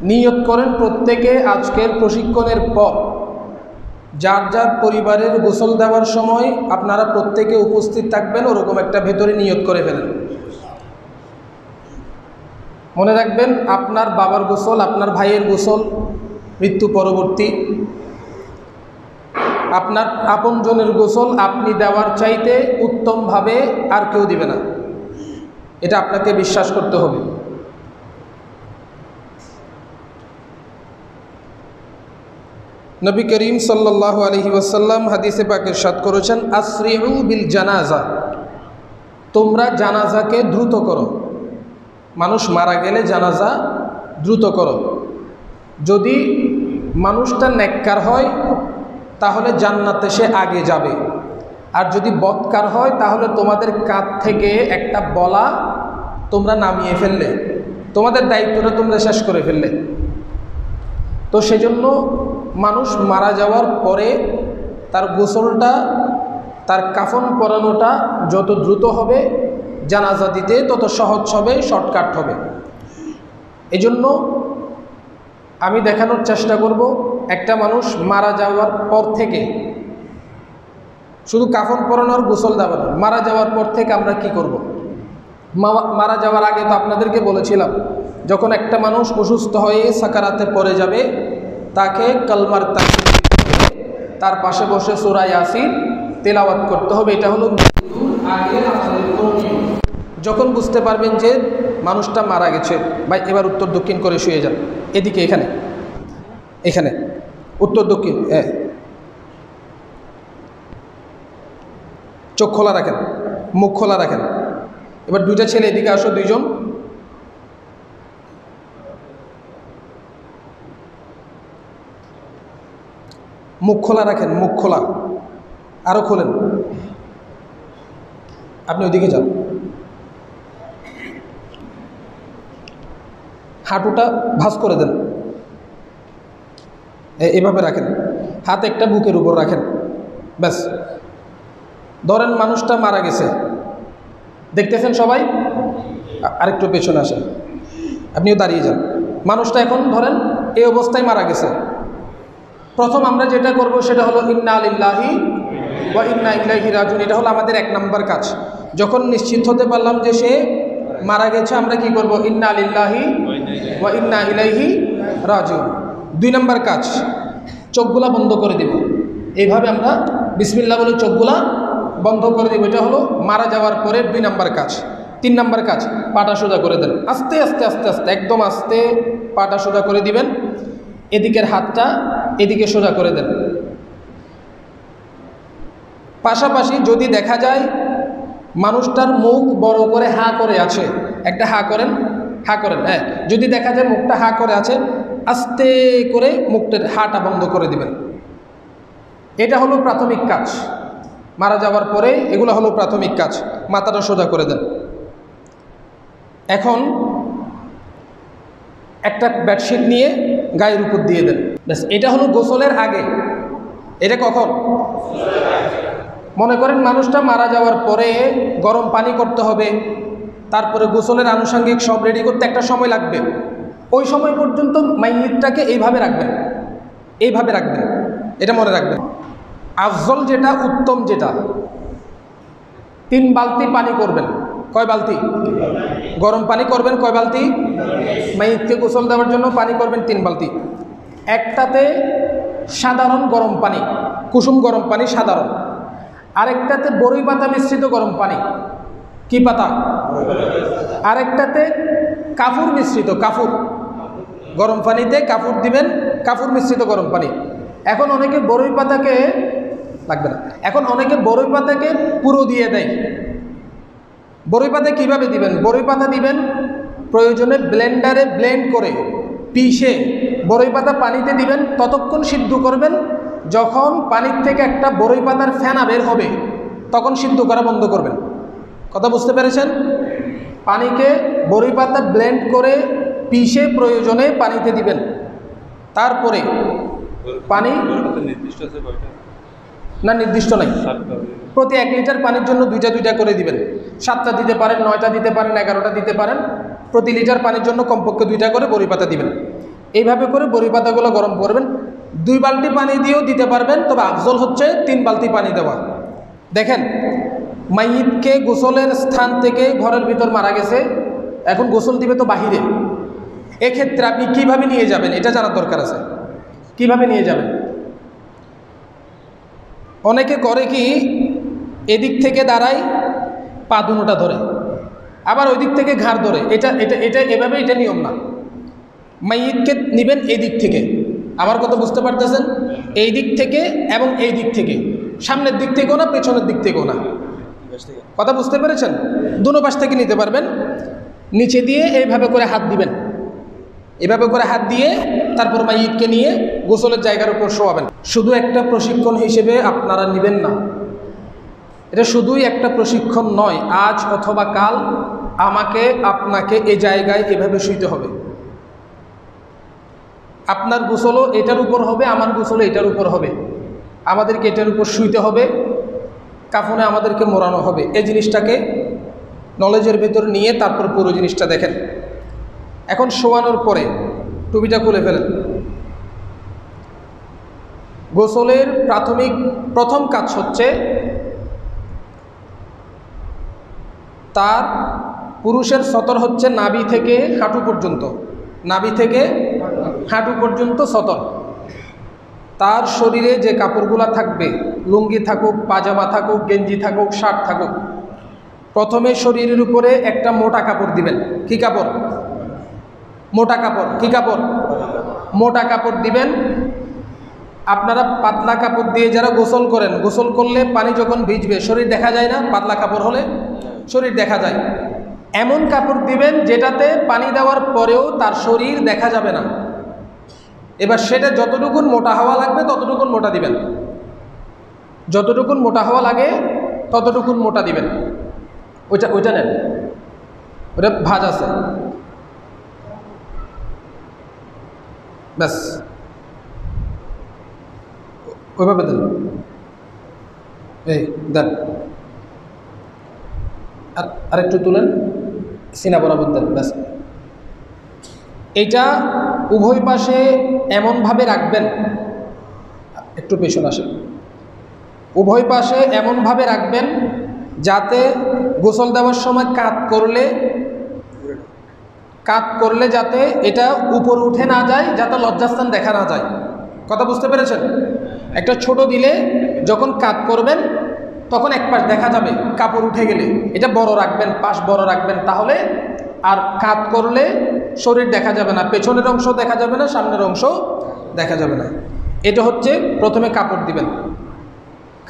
নিয়ত করেন প্রত্যেকে আজকের প্রশিক্ষণের পর যার যার পরিবারের গোসল দেওয়ার সময় আপনারা প্রত্যেকে উপস্থিত থাকবেন, ওরকম একটা ভেতরে নিয়ত করে ফেলেন। মনে রাখবেন, আপনার বাবার গোসল, আপনার ভাইয়ের গোসল মৃত্যু পরবর্তী, আপনার আপনজনের গোসল আপনি দেওয়ার চাইতে উত্তমভাবে আর কেউ দিবে না, এটা আপনাকে বিশ্বাস করতে হবে। নবী করিম সাল্লাল্লাহু আলাইহি ওয়াসাল্লাম হাদিসে পাকে ইরশাদ করেছেন, আসরিউ বিল জানাজা, তোমরা জানাজাকে দ্রুত করো। মানুষ মারা গেলে জানাজা দ্রুত করো। যদি মানুষটা নেককার হয় তাহলে জান্নাতে সে আগে যাবে, আর যদি বদকার হয় তাহলে তোমাদের কাঁধ থেকে একটা বলা তোমরা নামিয়ে ফেললে, তোমাদের দায়িত্বটা তোমরা শেষ করে ফেললে। তো সেজন্য মানুষ মারা যাওয়ার পরে তার গোসলটা, তার কাফন পরানোটা যত দ্রুত হবে, জানাজা দিতে তত সহজ হবে, শর্টকাট হবে। এজন্য আমি দেখানোর চেষ্টা করব, একটা মানুষ মারা যাওয়ার পর থেকে, শুধু কাফন পরানোর গোসল দেওয়া না, মারা যাওয়ার পর থেকে আমরা কি করব। মারা যাওয়ার আগে তো আপনাদেরকে বলেছিলাম, যখন একটা মানুষ অসুস্থ হয়ে সাকারাতে পড়ে যাবে, তাকে কালমার তার পাশে বসে সূরা ইয়াসিন তেলাওয়াত করতে হবে। এটা হলো যখন বুঝতে পারবেন যে মানুষটা মারা গেছে, ভাই এবার উত্তর দক্ষিণ করে শুয়ে যান, এদিকে, এখানে এখানে উত্তর দক্ষিণ, চোখ খোলা রাখেন, মুখ খোলা রাখেন। এবার দুইটা ছেলে এদিকে আসো, দুইজন, মুখ খোলা রাখেন, মুখ খোলা, আরো খোলেন। আপনি ওইদিকে যান, হাঁটুটা ভাঁজ করে দেন, এভাবে রাখেন, হাত একটা বুকের উপর রাখেন, ব্যাস। ধরেন মানুষটা মারা গেছে, দেখতেছেন সবাই, আরেকটু পেছনে আসেন, আপনিও দাঁড়িয়ে যান। মানুষটা এখন ধরেন এই অবস্থায় মারা গেছে। প্রথম আমরা যেটা করব সেটা হলো ইন্না লিল্লাহি ওয়া ইন্না ইলাইহি রাজিউন। এটা হলো আমাদের 1 নম্বর কাজ। যখন নিশ্চিত হতে পারলাম যে সে মারা গেছে, আমরা কি করব, ইন্না লিল্লাহি ওয়া ইন্না ইলাইহি রাজিউন। 2 নম্বর কাজ, চোখগুলা বন্ধ করে দেব। এইভাবে আমরা বিসমিল্লাহ বলে চোখগুলা বন্ধ করে দেব। এটা হলো মারা যাওয়ার পরে 2 নম্বর কাজ। 3 নম্বর কাজ, পাটা সোজা করে দেন, আস্তে আস্তে আস্তে আস্তে, একদম আস্তে পাটা সোজা করে দিবেন। এদিকের হাতটা এদিকে সোজা করে দেন। পাশাপাশি যদি দেখা যায় মানুষটার মুখ বড় করে হা করে আছে, একটা হা করেন, হা করেন, হ্যাঁ। যদি দেখা যায় মুখটা হা করে আছে, আস্তে করে মুখটার হাটা বন্ধ করে দিবেন। এটা হলো প্রাথমিক কাজ। মারা যাওয়ার পরে এগুলো হলো প্রাথমিক কাজ। মাথাটা সোজা করে দেন। এখন একটা বেডশিট নিয়ে গায়ের উপর দিয়ে দেন, ব্যাস। এটা হলো গোসলের আগে। এটা কখন? মনে করেন মানুষটা মারা যাওয়ার পরে গরম পানি করতে হবে, তারপরে গোসলের আনুষঙ্গিক সব রেডি করতে একটা সময় লাগবে। ওই সময় পর্যন্ত মাইয়িতটাকে এইভাবে রাখবেন, এইভাবে রাখবেন, এটা মনে রাখবেন। আফজল যেটা, উত্তম যেটা, 3 বালতি পানি করবেন। কয় বালতি? গরম পানি করবেন কয় বালতি? মাইয়িতকে গোসল দেওয়ার জন্য পানি করবেন 3 বালতি। একটাতে সাধারণ গরম পানি, কুসুম গরম পানি সাধারণ, আরেকটাতে বরই পাতা মিশ্রিত গরম পানি। কি পাতা? আরেকটাতে কাফুর মিশ্রিত, কাফুর। গরম পানিতে কাফুর দিবেন, কাফুর মিশ্রিত গরম পানি। এখন অনেকে বরই পাতাকে, লাগবে না, এখন অনেকে বরই পাতাকে পুরো দিয়ে দেয়। বরই পাতা কীভাবে দিবেন? বরই পাতা দিবেন প্রয়োজনে ব্লেন্ডারে ব্লেন্ড করে পিষে বরই পাতা পানিতে দিবেন, ততক্ষণ সিদ্ধ করবেন যখন পানির থেকে একটা বরই পাতার ফেনা বের হবে, তখন সিদ্ধ করা বন্ধ করবেন। কথা বুঝতে পেরেছেন? পানিকে বরই পাতা ব্লেন্ড করে পিষে প্রয়োজনে পানিতে দিবেন। তারপরে পানি না, নির্দিষ্ট নাই, প্রতি 1 লিটার পানির জন্য 2টা করে দিবেন। 7টা দিতে পারেন, 9টা দিতে পারেন, 11টা দিতে পারেন। প্রতি লিটার পানির জন্য কমপক্ষে 2টা করে বরই পাতা দিবেন। এইভাবে করে বড়ি পাতাগুলো গরম করবেন। 2 বালতি পানি দিয়েও দিতে পারবেন, তবে আফজল হচ্ছে 3 বালতি পানি দেওয়া। দেখেন, মাইয়িতকে গোসলের স্থান থেকে ঘরের ভিতর মারা গেছে, এখন গোসল দিবে তো বাহিরে। এক্ষেত্রে আপনি কিভাবে নিয়ে যাবেন এটা জানার দরকার আছে। কিভাবে নিয়ে যাবেন? অনেকে করে কি, এদিক থেকে দাঁড়ায়, পা দুটোটা ধরে, আবার ওই দিক থেকে ঘাড় ধরে। এটা এটা এটা এভাবে এটা নিয়ম না। মাইয়িতকে নেবেন এই দিক থেকে, আমার কথা বুঝতে পারতেছেন? এই দিক থেকে এবং এই দিক থেকে, সামনের দিক থেকেও না, পেছনের দিক থেকেও না। কথা বুঝতে পেরেছেন? দুনো পাশ থেকে নিতে পারবেন। নিচে দিয়ে এইভাবে করে হাত দিবেন, এভাবে করে হাত দিয়ে তারপর মাইয়িতকে নিয়ে গোসলের জায়গার উপর শোয়াবেন। শুধু একটা প্রশিক্ষণ হিসেবে আপনারা নেবেন না, এটা শুধুই একটা প্রশিক্ষণ নয়। আজ অথবা কাল আমাকে আপনাকে এই জায়গায় এভাবে শুইতে হবে। আপনার গোসলও এটার উপর হবে, আমার গোসলও এটার উপর হবে। আমাদেরকে এটার উপর শুইতে হবে, কাফনে আমাদেরকে মোড়ানো হবে। এই জিনিসটাকে নলেজের ভেতর নিয়ে তারপর পুরো জিনিসটা দেখেন। এখন শোয়ানোর পরে টুপিটা খুলে ফেলেন। গোসলের প্রথম কাজ হচ্ছে তার পুরুষের সতর হচ্ছে নাভি থেকে হাঁটু পর্যন্ত, নাভি থেকে হাঁটু পর্যন্ত সতর। তার শরীরে যে কাপড়গুলো থাকবে, লুঙ্গি থাকুক, পাজামা থাকুক, গেঞ্জি থাকুক, শার্ট থাকুক, প্রথমে শরীরের উপরে একটা মোটা কাপড় দিবেন। কি কাপড়? মোটা কাপড়। কি কাপড়? মোটা কাপড় দিবেন। আপনারা পাতলা কাপড় দিয়ে যারা গোসল করেন, গোসল করলে পানি যখন ভিজবে শরীর দেখা যায় না? পাতলা কাপড় হলে শরীর দেখা যায়। এমন কাপড় দিবেন যেটাতে পানি দেওয়ার পরেও তার শরীর দেখা যাবে না। এবার সেটা যতটুকুন মোটা হওয়া লাগবে ততটুকুন মোটা দিবেন, যতটুকুন মোটা হওয়া লাগে ততটুকুন মোটা দিবেন। ওইটা নেন, ওটা ভাঁজ আছে, ব্যাস ওইভাবে দেন। এই দেন, আর একটু তুলেন, সিনা বরাবর দেন, ব্যাস। এইটা উভয় পাশে এমনভাবে রাখবেন, একটু পেছনে আসেন, উভয় পাশে এমনভাবে রাখবেন যাতে গোসল দেওয়ার সময় কাত করলে যাতে এটা উপরে উঠে না যায়, যাতে লজ্জাস্থান দেখা না যায়। কথা বুঝতে পেরেছেন? একটা ছোট দিলে যখন কাত করবেন তখন এক পাশ দেখা যাবে, কাপড় উঠে গেলে এটা বড় রাখবেন, পাশ বড় রাখবেন, তাহলে আর কাত করলে শরীর দেখা যাবে না, পেছনের অংশ দেখা যাবে না, সামনের অংশ দেখা যাবে না। এটা হচ্ছে প্রথমে কাপড় দিবেন।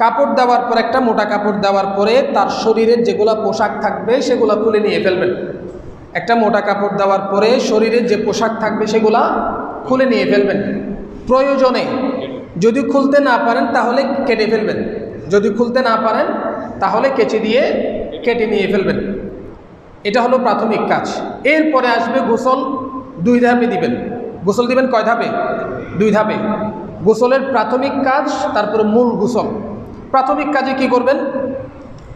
কাপড় দেওয়ার পর, একটা মোটা কাপড় দেওয়ার পরে তার শরীরের যেগুলো পোশাক থাকবে সেগুলো খুলে নিয়ে ফেলবেন। একটা মোটা কাপড় দেওয়ার পরে শরীরের যে পোশাক থাকবে সেগুলা খুলে নিয়ে ফেলবেন। প্রয়োজনে যদি খুলতে না পারেন তাহলে কেটে ফেলবেন, যদি খুলতে না পারেন তাহলে কেচি দিয়ে কেটে নিয়ে ফেলবেন। এটা হলো প্রাথমিক কাজ। এরপরে আসবে গোসল। 2 ধাপে দিবেন। গোসল দিবেন কয় ধাপে? 2 ধাপে। গোসলের প্রাথমিক কাজ, তারপরে মূল গোসল। প্রাথমিক কাজে কি করবেন?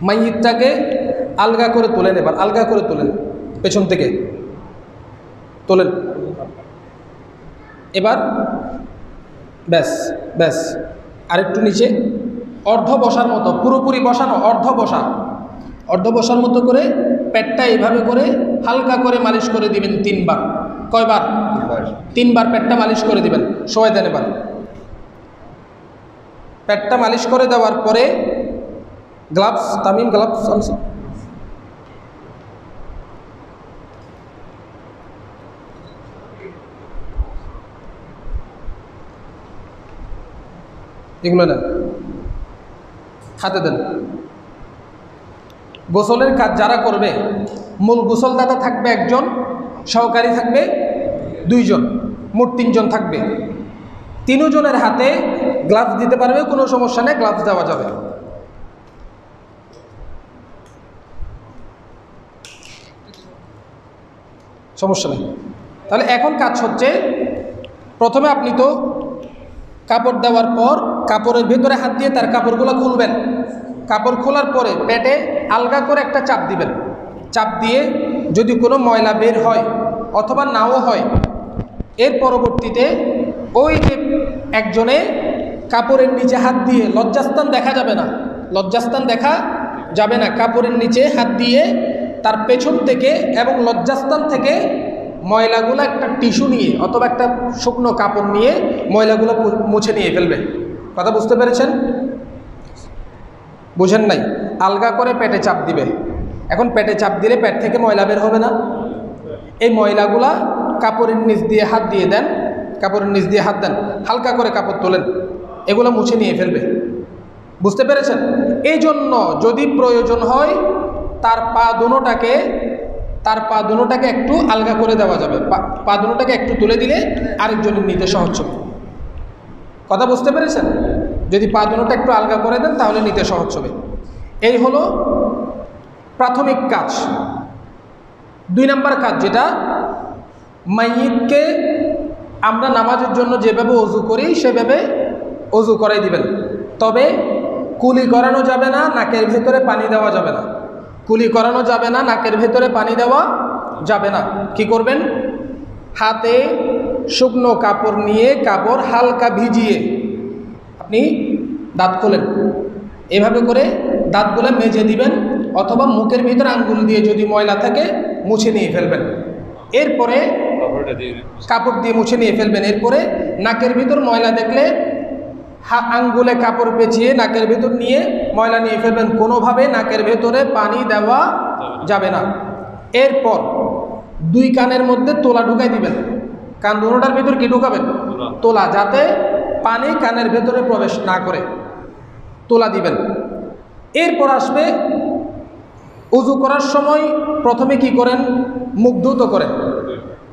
মাইয়িতটাকে আলগা করে তোলেন। এবার আলগা করে তোলেন, পেছন থেকে তোলেন। এবার ব্যাস ব্যাস, আরেকটু নিচে, অর্ধ বসার মতো, পুরোপুরি বসানো, অর্ধ বসার মতো করে পেটটা এইভাবে করে হালকা করে মালিশ করে দিবেন 3 বার। কয়বার? 3 বার পেটটা মালিশ করে দিবেন। শোয়া দেন। এবার পেটটা মালিশ করে দেওয়ার পরে গ্লাভস, তামিম গ্লাভস আনছি, এগুলো নেন, হাতে দেন। গোসলের কাজ যারা করবে, মূল গোসলদাতা থাকবে 1 জন, সহকারী থাকবে 2 জন, মোট 3 জন থাকবে। 3 জনের হাতে গ্লাভস দিতে পারবে, কোনো সমস্যা নেই, গ্লাভস দেওয়া যাবে। সমস্যা নেই। তাহলে এখন কাজ হচ্ছে, প্রথমে আপনি তো কাপড় দেওয়ার পর কাপড়ের ভেতরে হাত দিয়ে তার কাপড়গুলো খুলবেন। কাপড় খোলার পরে পেটে আলগা করে একটা চাপ দিবেন। চাপ দিয়ে যদি কোনো ময়লা বের হয় অথবা নাও হয়, এর পরবর্তীতে ওই যে একজনে কাপড়ের নিচে হাত দিয়ে, লজ্জাস্থান দেখা যাবে না, লজ্জাস্থান দেখা যাবে না, কাপড়ের নিচে হাত দিয়ে তার পেছন থেকে এবং লজ্জাস্থান থেকে ময়লাগুলো একটা টিস্যু নিয়ে অথবা একটা শুকনো কাপড় নিয়ে ময়লাগুলো মুছে নিয়ে ফেলবে। কথা বুঝতে পেরেছেন? বুঝেন নাই? আলগা করে পেটে চাপ দিবে। এখন পেটে চাপ দিলে পেট থেকে ময়লা বের হবে না? এই ময়লাগুলা কাপড়ের নিচ দিয়ে হাত দিয়ে দেন, কাপড়ের নিচ দিয়ে হাত দেন, হালকা করে কাপড় তোলেন, এগুলো মুছে নিয়ে ফেলবে। বুঝতে পেরেছেন? এই জন্য যদি প্রয়োজন হয় তার পা দুটোটাকে একটু আলগা করে দেওয়া যাবে, পা দুটোটাকে একটু তুলে দিলে আরেকজনের নিতে সহজ হবে। কথা বুঝতে পেরেছেন? যদি পা দুটোটা একটু আলগা করে দেন তাহলে নিতে সহজ হবে। এই হলো প্রাথমিক কাজ। 2 নম্বর কাজ, যেটা মাইয়িতকে আমরা নামাজের জন্য যেভাবে ওযু করি সেভাবে ওযু করাই দিবেন। তবে কুলি করানো যাবে না, নাকের ভেতরে পানি দেওয়া যাবে না। কুলি করানো যাবে না, নাকের ভেতরে পানি দেওয়া যাবে না। কি করবেন? হাতে শুকনো কাপড় নিয়ে কাপড় হালকা ভিজিয়ে আপনি দাঁত খোলেন, এভাবে করে দাঁতগুলো মেজে দিবেন অথবা মুখের ভিতরে আঙ্গুল দিয়ে যদি ময়লা থাকে মুছে নিয়ে ফেলবেন। এরপরে কাপড় দিয়ে মুছে নিয়ে ফেলবেন। এরপরে নাকের ভিতর ময়লা দেখলে আঙ্গুলে কাপড় পেঁচিয়ে নাকের ভেতর নিয়ে ময়লা নিয়ে ফেলবেন। কোনোভাবে নাকের ভেতরে পানি দেওয়া যাবে না। এরপর 2 কানের মধ্যে তোলা ঢুকাই দিবেন। কান দুটোটার ভেতর কি ঢুকাবেন? তোলা, যাতে পানি কানের ভেতরে প্রবেশ না করে তোলা দিবেন। এরপর আসবে উযু করার সময় প্রথমে কি করেন? মুখ ধুত করেন।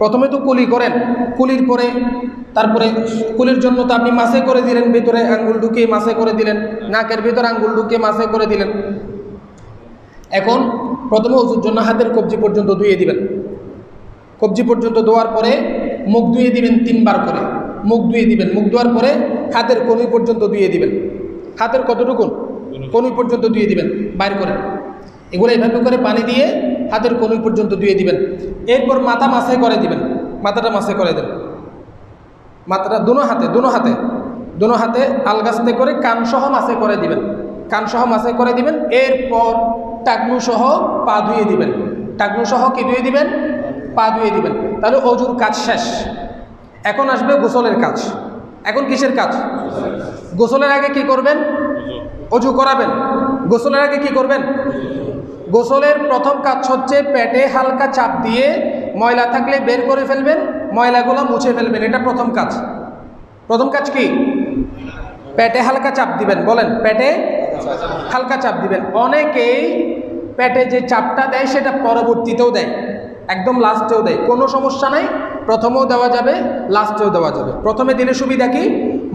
প্রথমে তো কুলি করেন, কুলির পরে তারপরে কুলির জন্য তো আপনি মাসে করে দিলেন, ভেতরে আঙ্গুল ঢুকিয়ে মাসে করে দিলেন, নাকের ভেতরে আঙ্গুল ঢুকিয়ে মাসে করে দিলেন। এখন প্রথমে উযুর জন্য হাতের কবজি পর্যন্ত ধুয়ে দিবেন। কবজি পর্যন্ত ধোয়ার পরে মুখ ধুয়ে দিবেন 3 বার করে। মুখ ধুয়ে দিবেন, মুখ ধোয়ার পরে হাতের কনুই পর্যন্ত ধুয়ে দিবেন। হাতের কতটুকু? কনুই পর্যন্ত ধুয়ে দিবেন, বাইর করে। এগুলো এইভাবে করে পানি দিয়ে হাতের কনুই পর্যন্ত ধুয়ে দিবেন। এরপর মাথা মাসে করে দিবেন, মাথাটা মাসে করে দেন। মাথাটা দুনো হাতে আলগাস্তে করে কানসহ মাসে করে দিবেন, কানসহ মাসে করে দিবেন। এরপর টাকনু সহ পা ধুয়ে দিবেন। টাকনু সহ কি ধুয়ে দিবেন? পা ধুয়ে দিবেন। তাহলে অজুর কাজ শেষ। এখন আসবে গোসলের কাজ। এখন কিসের কাজ? গোসলের আগে কি করবেন? অজু করাবেন। গোসলের আগে কি করবেন? গোসলের প্রথম কাজ হচ্ছে পেটে হালকা চাপ দিয়ে ময়লা থাকলে বের করে ফেলবেন, ময়লাগুলো মুছে ফেলবেন। এটা প্রথম কাজ। প্রথম কাজ কি? পেটে হালকা চাপ দিবেন। বলেন, পেটে হালকা চাপ দিবেন। অনেকেই পেটে যে চাপটা দেয় সেটা পরবর্তীতেও দেয়, একদম লাস্টেও দেয়। কোনো সমস্যা নাই, প্রথমেও দেওয়া যাবে, লাস্টেও দেওয়া যাবে। প্রথমে দিলে সুবিধা কি?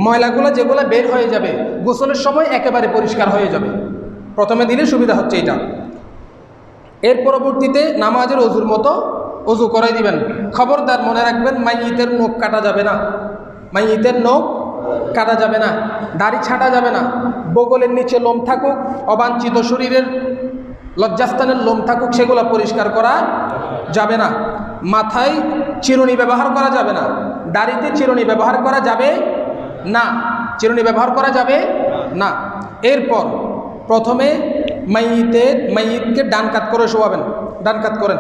ময়লাগুলো যেগুলো বের হয়ে যাবে গোসলের সময় একেবারে পরিষ্কার হয়ে যাবে। প্রথমে দিলে সুবিধা হচ্ছে এটা। এর পরবর্তীতে নামাজের অজুর মতো অজু করাই দিবেন। খবরদার মনে রাখবেন, মাইয়িতের নখ কাটা যাবে না, মাইয়িতের নখ কাটা যাবে না, দাড়ি ছাঁটা যাবে না, বগলের নিচে লোম থাকুক, অবাঞ্ছিত শরীরের লজ্জাস্থানের লোম থাকুক, সেগুলো পরিষ্কার করা যাবে না। মাথায় চিরুনি ব্যবহার করা যাবে না, দাড়িতে চিরুনি ব্যবহার করা যাবে না, চিরুনি ব্যবহার করা যাবে না। এরপর প্রথমে মাইয়িতকে ডান কাত করে শোয়াবেন। ডান কাত করেন,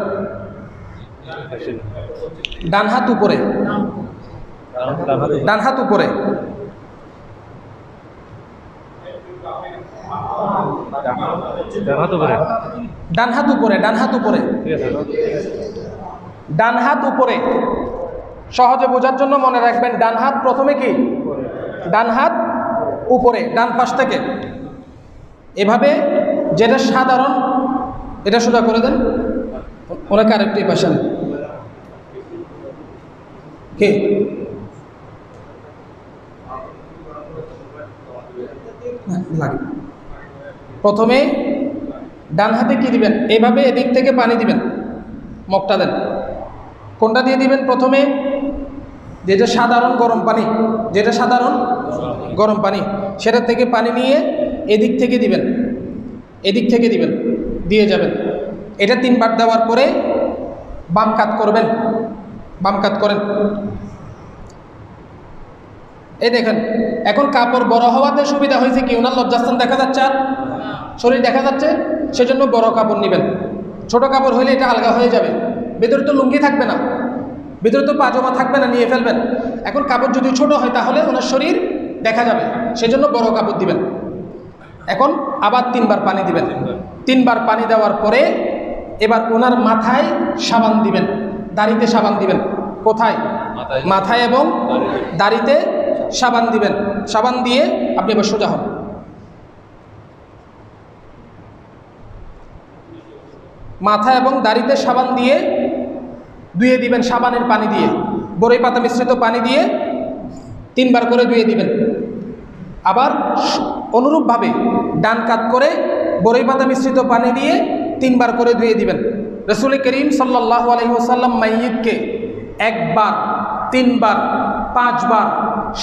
ডান হাত উপরে, ডান হাত উপরে। ডান হাত উপরে, ডান হাত উপরে, ডান হাত উপরে। সহজে বোঝার জন্য মনে রাখবেন, ডান হাত প্রথমে কি? ডান হাত উপরে, ডান পাশ থেকে এভাবে, যেটা সাধারণ, এটা সোজা করে দেন। ওনাকে আরেকটি পাশে কি? প্রথমে ডান হাতে কি দিবেন? এইভাবে এদিক থেকে পানি দিবেন, মগটা দেন। কোনটা দিয়ে দিবেন? প্রথমে যেটা সাধারণ গরম পানি, যেটা সাধারণ গরম পানি, সেটা থেকে পানি নিয়ে এদিক থেকে দিবেন, এদিক থেকে দিবেন, দিয়ে যাবেন। এটা 3 বার দেওয়ার পরে বাম কাত করবেন, বাম কাত করেন, এই দেখেন, এখন কাপড় বড় হওয়াতে সুবিধা হয়েছে কি, ওনার লজ্জাস্থান দেখা যাচ্ছে আর শরীর দেখা যাচ্ছে, সেজন্য বড় কাপড় নেবেন। ছোট কাপড় হইলে এটা আলগা হয়ে যাবে, ভেতরে তো লুঙ্গি থাকবে না, ভিতরে তো পাজামা থাকবে না, নিয়ে ফেলবেন। এখন কাপড় যদি ছোট হয় তাহলে ওনার শরীর দেখা যাবে, সেজন্য বড় কাপড় দিবেন। এখন আবার 3 বার পানি দিবেন। 3 বার পানি দেওয়ার পরে এবার ওনার মাথায় সাবান দিবেন, দাড়িতে সাবান দিবেন। কোথায়? মাথায় এবং দাড়িতে সাবান দিবেন। সাবান দিয়ে আপনি এবার সোজা হন। মাথা এবং দাড়িতে সাবান দিয়ে ধুয়ে দিবেন, সাবানের পানি দিয়ে, বরই পাতা মিশ্রিত পানি দিয়ে 3 বার করে ধুয়ে দিবেন। আবার অনুরূপভাবে ডান কাত করে বরই পাতা মিশ্রিত পানি দিয়ে 3 বার করে ধুয়ে দিবেন। রাসূল করিম সাল্লাল্লাহু আলাইহি ওয়াসাল্লাম মাইয়িতকে 1 বার, 3 বার, 5 বার,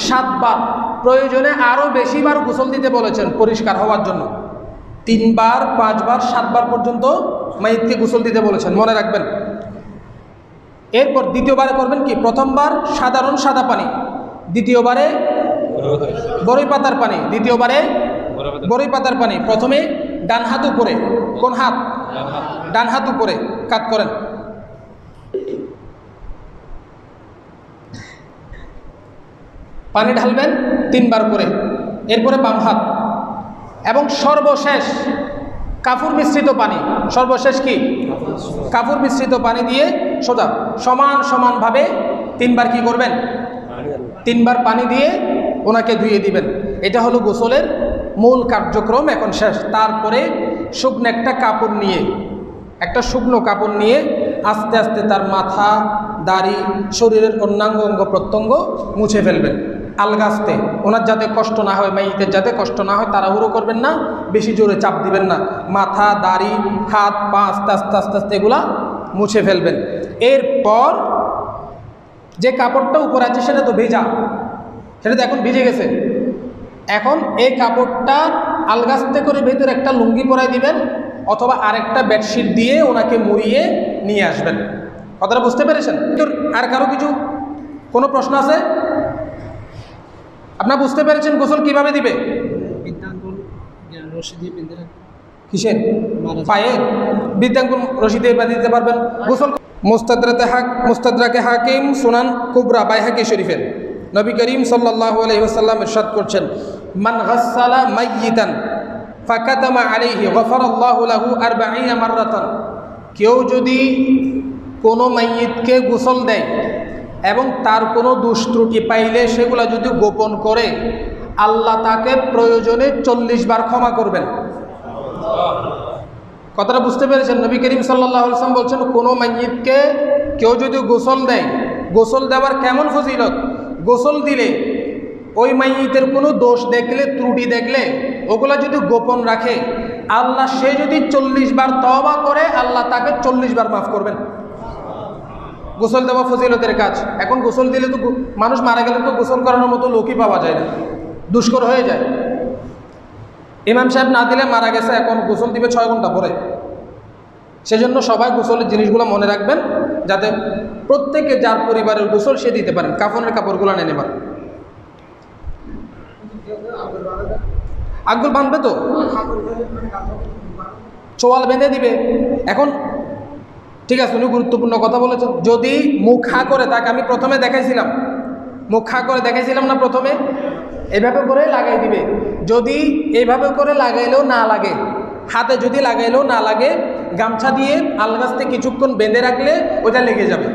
7 বার, প্রয়োজনে আরও বেশিবার গোসল দিতে বলেছেন পরিষ্কার হওয়ার জন্য। 3 বার, 5 বার, 7 বার পর্যন্ত মাইয়িতকে গোসল দিতে বলেছেন, মনে রাখবেন। এরপর দ্বিতীয়বারে করবেন কি, প্রথমবার সাধারণ সাদা পানি, দ্বিতীয়বারে বরই পাতার পানি, দ্বিতীয়বারে বরই পাতার পানি। প্রথমে ডান হাত উপরে, কোন হাত? ডান হাত উপরে কাত করেন। পানি ঢালবেন 3 বার করে, এরপরে বাম হাত, এবং সর্বশেষ কাফুর মিশ্রিত পানি। সর্বশেষ কি? কাফুর মিশ্রিত পানি দিয়ে সোজা সমান সমানভাবে 3 বার কি করবেন? 3 বার পানি দিয়ে ওনাকে ধুয়ে দিবেন। এটা হলো গোসলের মূল কার্যক্রম এখন শেষ। তারপরে শুকনো একটা কাপড় নিয়ে, একটা শুকনো কাপড় নিয়ে আস্তে আস্তে তার মাথা, দাড়ি, শরীরের অন্যাঙ্গ অঙ্গ প্রত্যঙ্গ মুছে ফেলবেন আলগাস্তে। ওনার যাতে কষ্ট না হয়, মাইয়িতের যাতে কষ্ট না হয়, তাড়াহুড়ো করবেন না, বেশি জোরে চাপ দিবেন না। মাথা, দাড়ি, হাত, পা আস্তে আস্তে আস্তে আস্তে এগুলা মুছে ফেলবেন। এরপর যে কাপড়টা উপরে আছে সেটা তো ভেজা, সেটা তো এখন ভিজে গেছে। এখন এই কাপড়টা আলগাস্তে করে ভেতরে একটা লুঙ্গি পরাই দিবেন, অথবা আরেকটা বেডশিট দিয়ে ওনাকে মুড়িয়ে নিয়ে আসবেন। কথাটা বুঝতে পেরেছেন? আর কারো কিছু কোনো প্রশ্ন আছে? আপনারা বুঝতে পেরেছেন গোসল কিভাবে দিবে? কিসের? পায়ের বৃদ্ধাঙ্গুল রশি দিয়ে বেঁধে দিতে পারবেন। গোসল মুস্তাদরাকে হাকিম, সুনান কুবরা, বাইহাকি শরীফের নবী করিম সাল্লাল্লাহু আলাইহি ওয়াসাল্লাম ইরশাদ করছেন, মান গাসসালা মাইয়িতান ফাকাতামা আলাইহি গফারাল্লাহু লাহু 40 মাররাতান। কেউ যদি কোনো মাইয়িতকে গোসল দেয় এবং তার কোনো দুষ্ত্রুটি পাইলে সেগুলো যদি গোপন করে, আল্লাহ তাকে প্রয়োজনে 40 বার ক্ষমা করবেন। কথাটা বুঝতে পেরেছেন? নবী করিম সাল্লাল্লাহু আলাইহি ওয়াসাল্লাম বলছেন, কোনো মাইয়িতকে কেউ যদি গোসল দেয়, গোসল দেওয়ার কেমন ফজিলত, গোসল দিলে ওই মাইয়িতের কোনো দোষ দেখলে, ত্রুটি দেখলে ওগুলা যদি গোপন রাখে, আল্লাহ সে যদি 40 বার তওবা করে, আল্লাহ তাকে 40 বার মাফ করবেন। গোসল দেওয়া ফজিলতের কাজ। এখন গোসল দিলে তো মানুষ মারা গেলে তো গোসল করানোর মতো লোকই পাওয়া যায় না, দুষ্কর হয়ে যায়। ইমাম সাহেব না দিলে মারা গেছে, এখন গোসল দিবে 6 ঘন্টা পরে। সেজন্য সবাই গোসলের জিনিসগুলো মনে রাখবেন, যাতে প্রত্যেকে যার পরিবারের গোসল সে দিতে পারেন। কাফনের কাপড়গুলো নিয়ে নেবেন। আঙ্গুল বাঁধবে তো, চোয়াল বেঁধে দিবে। এখন ঠিক আছে, উনি গুরুত্বপূর্ণ কথা বলেছেন। যদি মুখ হা করে, তাকে আমি প্রথমে দেখাইছিলাম, মুখ হা করে দেখাইছিলাম না প্রথমে, এভাবে করে লাগাই দিবে। যদি এইভাবে করে লাগাইলেও না লাগে, হাতে যদি লাগাইলেও না লাগে, গামছা দিয়ে আলগাস্তে কিছুক্ষণ বেঁধে রাখলে ওটা লেগে যাবে।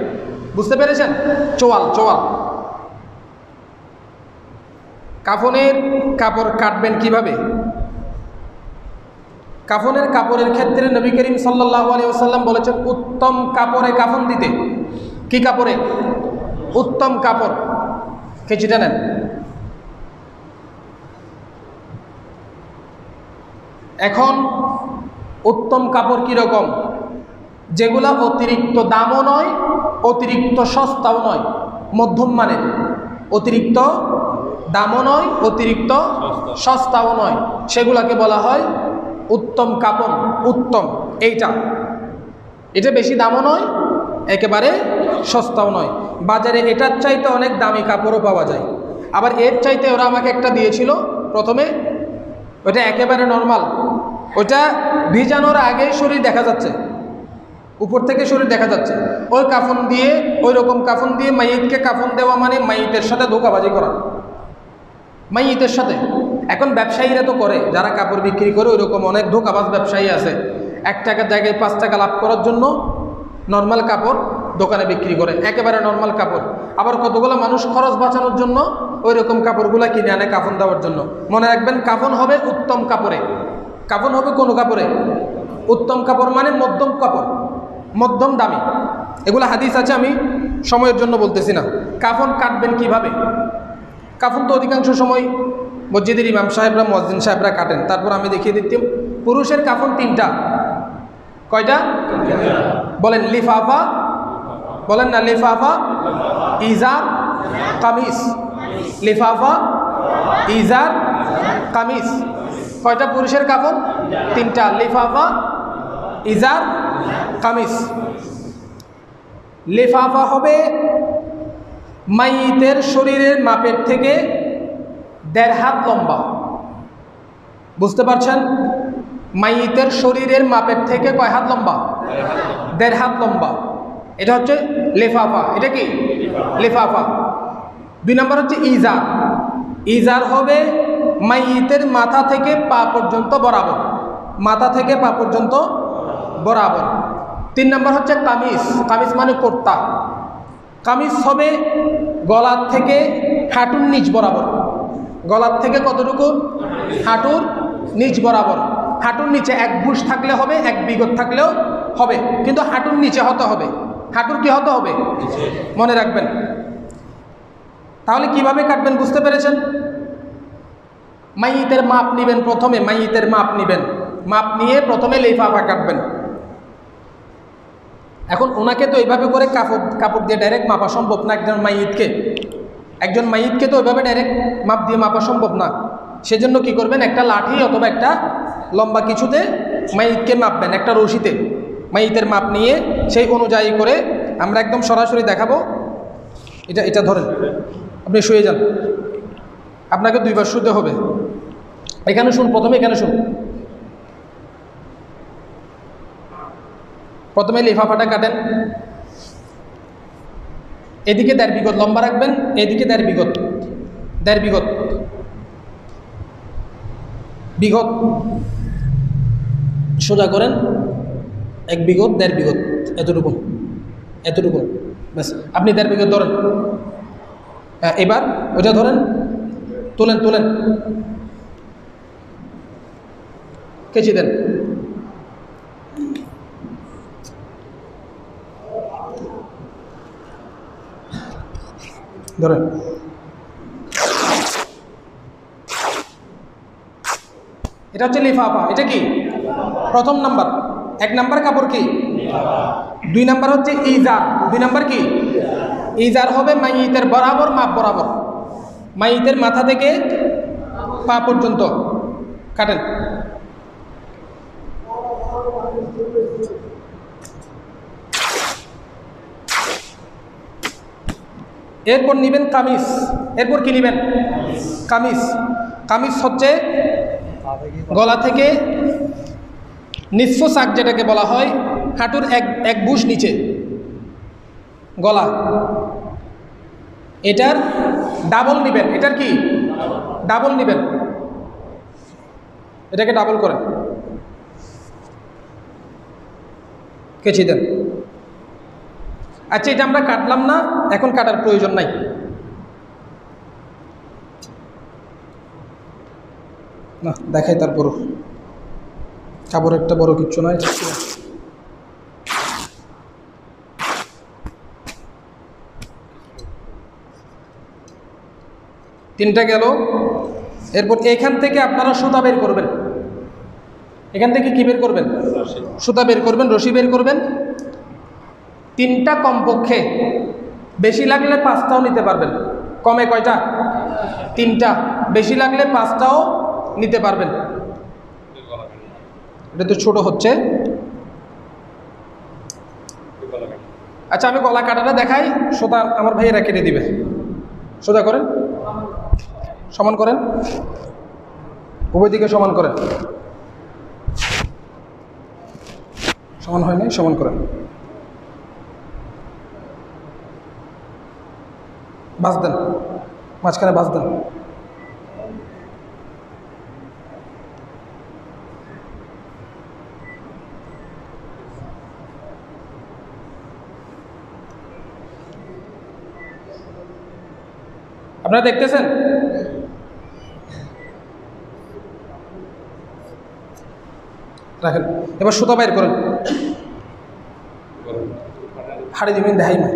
বুঝতে পেরেছেন? চোয়াল চোয়াল। কাফনের কাপড় কাটবেন কিভাবে? কাফনের কাপড়ের ক্ষেত্রে নবী করিম সাল্লাল্লাহু আলাইহি ওয়াসাল্লাম বলেছেন উত্তম কাপড়ে কাফন দিতে। কি কাপড়ে? উত্তম কাপড়। কেচিটা নেন। এখন উত্তম কাপড় কীরকম? যেগুলা অতিরিক্ত দামও নয়, অতিরিক্ত সস্তাও নয়, মধ্যম মানের। অতিরিক্ত দামও নয়, অতিরিক্ত সস্তাও নয়, সেগুলাকে বলা হয় উত্তম কাপড়। উত্তম এইটা, এটা বেশি দামও নয়, একেবারে সস্তাও নয়। বাজারে এটার চাইতে অনেক দামি কাপড়ও পাওয়া যায়। আবার এর চাইতে ওরা আমাকে একটা দিয়েছিল প্রথমে, ওটা একেবারে নর্মাল, ওটা ভিজানোর আগেই শরীর দেখা যাচ্ছে, উপর থেকে শরীর দেখা যাচ্ছে। ওই কাফন দিয়ে, ওই রকম কাফন দিয়ে মাইয়িতকে কাফন দেওয়া মানে মাইয়িতের সাথে ধোঁকাবাজি করা, মাইয়িতের সাথে। এখন ব্যবসায়ীরা তো করে, যারা কাপড় বিক্রি করে ওই রকম অনেক ধোঁকাবাজ ব্যবসায়ী আছে, 1 টাকার জায়গায় 5 টাকা লাভ করার জন্য নর্মাল কাপড় দোকানে বিক্রি করে, একেবারে নর্মাল কাপড়। আবার কতগুলো মানুষ খরচ বাঁচানোর জন্য ওই রকম কাপড়গুলো কিনে আনে কাফন দেওয়ার জন্য। মনে রাখবেন, কাফন হবে উত্তম কাপড়ে, কাফন হবে কোনো কাপড়ে? উত্তম কাপড় মানে মধ্যম কাপড়, মধ্যম দামি। এগুলো হাদিস আছে, আমি সময়ের জন্য বলতেছি না। কাফন কাটবেন কিভাবে? কাফন তো অধিকাংশ সময় মসজিদের ইমাম সাহেবরা, মুয়াজ্জিন সাহেবরা কাটেন। তারপর আমি দেখিয়ে দিতাম, পুরুষের কাফন 3টা। কয়টা বলেন? লিফাফা, বলেন না, লিফাফা, ইজার, কামিজ। লিফাফা, ইজার, কামিজ। কয়টা পুরুষের কাফন? 3টা, লিফাফা, ইজার, কামিজ। লিফাফা হবে মাইয়িতের শরীরের মাপের থেকে 1.5 হাত লম্বা। বুঝতে পারছেন? মাইয়িতের শরীরের মাপের থেকে কয় হাত লম্বা? 1.5 হাত লম্বা। এটা হচ্ছে লিফাফা। এটা কি? লিফাফা। 2 নম্বর হচ্ছে ইজার। ইজার হবে মাইয়িতের মাথা থেকে পা পর্যন্ত বরাবর, মাথা থেকে পা পর্যন্ত বরাবর। 3 নম্বর হচ্ছে কামিজ। কামিজ মানে কুর্তা। কামিজ হবে গলার থেকে হাঁটুর নিচ বরাবর। গলার থেকে কতটুকু? হাঁটুর নিচ বরাবর। হাঁটুর নিচে 1 বুশ থাকলে হবে, 1 বিগত থাকলেও হবে, কিন্তু হাঁটুর নিচে হতে হবে। হাঁটুর কি হতে হবে? মনে রাখবেন। তাহলে কিভাবে কাটবেন বুঝতে পেরেছেন? মাইয়িতের মাপ নেবেন প্রথমে, মাইয়িতের মাপ নেবেন, মাপ নিয়ে প্রথমে লিফাফা কাটবেন। এখন ওনাকে তো এইভাবে করে কাপড় দিয়ে ডাইরেক্ট মাপা সম্ভব না। একজন মাইয়িতকে তো ওইভাবে ডাইরেক্ট মাপ দিয়ে মাপা সম্ভব না। সেজন্য কি করবেন? একটা লাঠি অথবা একটা লম্বা কিছুতে মাইয়িতকে মাপবেন, একটা রশিতে মাইয়িতের মাপ নিয়ে সেই অনুযায়ী করে আমরা একদম সরাসরি দেখাবো। এটা ধরেন, আপনি শুয়ে যান, আপনাকে 2 বার শুতে হবে। এখানে শুন, প্রথমে এখানে শুন। প্রথমে লিফাফাটা কাটেন, এদিকে 1.5 বিগত লম্বা রাখবেন, এদিকে 1.5 বিগত, 1.5 বিগত, বিগত সোজা করেন। 1 বিগত, 1.5 বিগত, এতটুকু, এতটুকু ব্যাস। আপনি 1.5 বিগত ধরেন। এবার ওইটা ধরেন, তোলেন, তোলেন, কেচি দেন। ধরেন। এটা হচ্ছে লিফাফা। এটা কি? প্রথম নাম্বার। 1 নাম্বার কাপড় কি? 2 নাম্বার হচ্ছে ইজার। 2 নাম্বার কি? ইজার হবে মাইয়িতের বরাবর, মাপ বরাবর, মাইয়িতের মাথা থেকে পা পর্যন্ত কাটেন। এরপর নিবেন কামিজ। এরপর কি নিবেন? কামিজ। কামিজ হচ্ছে গলা থেকে নিসফ সাক, যেটাকে বলা হয়, হাঁটুর 1 বুশ নিচে গলা। এটার ডাবল নিবেন। এটার কি? ডাবল নিবেন। এটাকে ডাবল করেন, কেচি দেন। আচ্ছা, এটা আমরা কাটলাম না, এখন কাটার প্রয়োজন নাই। না দেখাই, তারপরও কাপড় একটা বড় কিচ্ছু নয়। 3টা গেল। এরপর এখান থেকে আপনারা সুতা বের করবেন। এখান থেকে কি বের করবেন? সুতা বের করবেন, রশি বের করবেন। 3টা কমপক্ষে, বেশি লাগলে 5টাও নিতে পারবেন। কমে কয়টা? 3টা। বেশি লাগলে 5টাও নিতে পারবেন। এটা তো ছোট হচ্ছে। আচ্ছা, আমি গলা কাটাটা দেখাই, সুতা আমার ভাইয়েরা কেটে দিবে। সোজা করেন। সমান করেন, উভয় দিকে সমান করেন। সমান হয় নাই, সমান করেন। বাস দেন, মাঝখানে বাস দেন। আপনারা দেখতেছেন? রাখেন। এবার সুতা বাইর করেন। হাড়ি দিবেন, দেখাই না।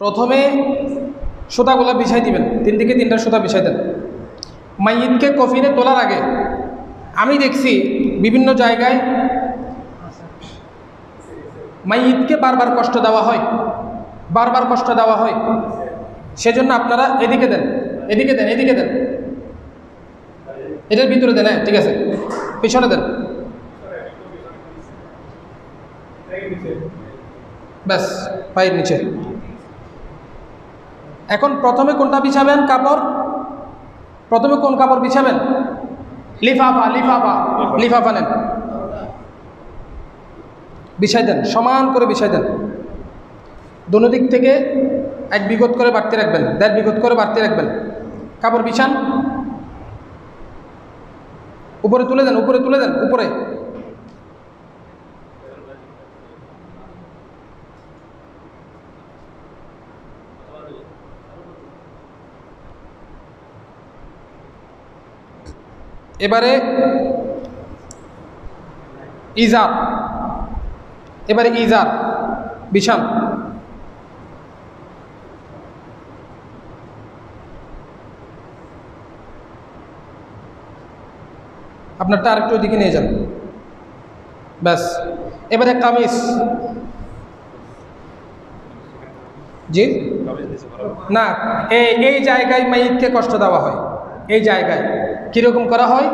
প্রথমে সুতাগুলা বিছাই দিবেন, 3 দিকে 3টা সুতা বিছাই দেন। মাইয়িতকে কফিনে তোলার আগে আমি দেখছি বিভিন্ন জায়গায় মাইয়িতকে বারবার কষ্ট দেওয়া হয়, বারবার কষ্ট দেওয়া হয়। সেজন্য আপনারা এদিকে দেন, এদিকে দেন, এদিকে দেন, এটার ভিতরে দেন। হ্যাঁ, ঠিক আছে, পিছনে দেন। ব্যাস, পায়ের নিচে। এখন প্রথমে কোনটা বিছাবেন? কাপড়। প্রথমে কোন কাপড় বিছাবেন? লিফাফা, লিফাফা, লিফাফা নেন, বিছাই দেন, সমান করে বিছাই দেন। দোনো দিক থেকে 1 বিঘত করে বাড়তে রাখবেন, 1.5 বিঘত করে বাড়তে রাখবেন। কাপড় বিছান, উপরে তুলে দেন, উপরে তুলে দেন, উপরে। এবারে ইজার, এবারে ইজার বিছান। আপনারটা আরেকটু ওইদিকে নিয়ে যান। ব্যাস, এবারে কামিজ। জি না, এই জায়গায় মাইয়িতকে কষ্ট দেওয়া হয়। এই জায়গায় কীরকম করা হয়?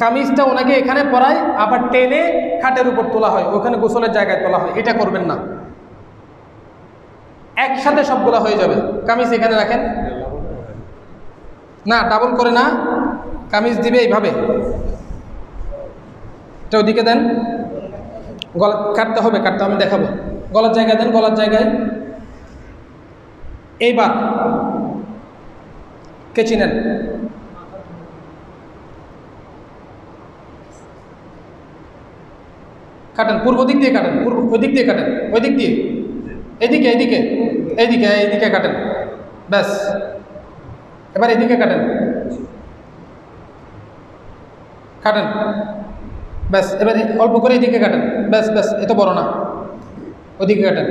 কামিজটা ওনাকে এখানে পরায়, আবার টেনে খাটের উপর তোলা হয়, ওখানে গোসলের জায়গায় তোলা হয়। এটা করবেন না, একসাথে সবগুলো হয়ে যাবে। কামিজ এখানে রাখেন না, ডাবল করে না, কামিজ দিবে এইভাবে। এটা ওদিকে দেন, গলা কাটতে হবে, কাটতে আমি দেখাবো। গলার জায়গায় দেন, গলার জায়গায়। এইবার কেচি নেন, কাটেন, পূর্ব দিক দিয়ে কাটেন, ওই দিক দিয়ে কাটেন, ওই দিক দিয়ে, এদিকে, এদিকে, এইদিকে, এইদিকে কাটেন। ব্যাস, এবার এদিকে কাটেন, কাটেন। ব্যাস, এবার অল্প করে এদিকে কাটেন। ব্যাস ব্যাস, এত বড় না, ওদিকে কাটেন।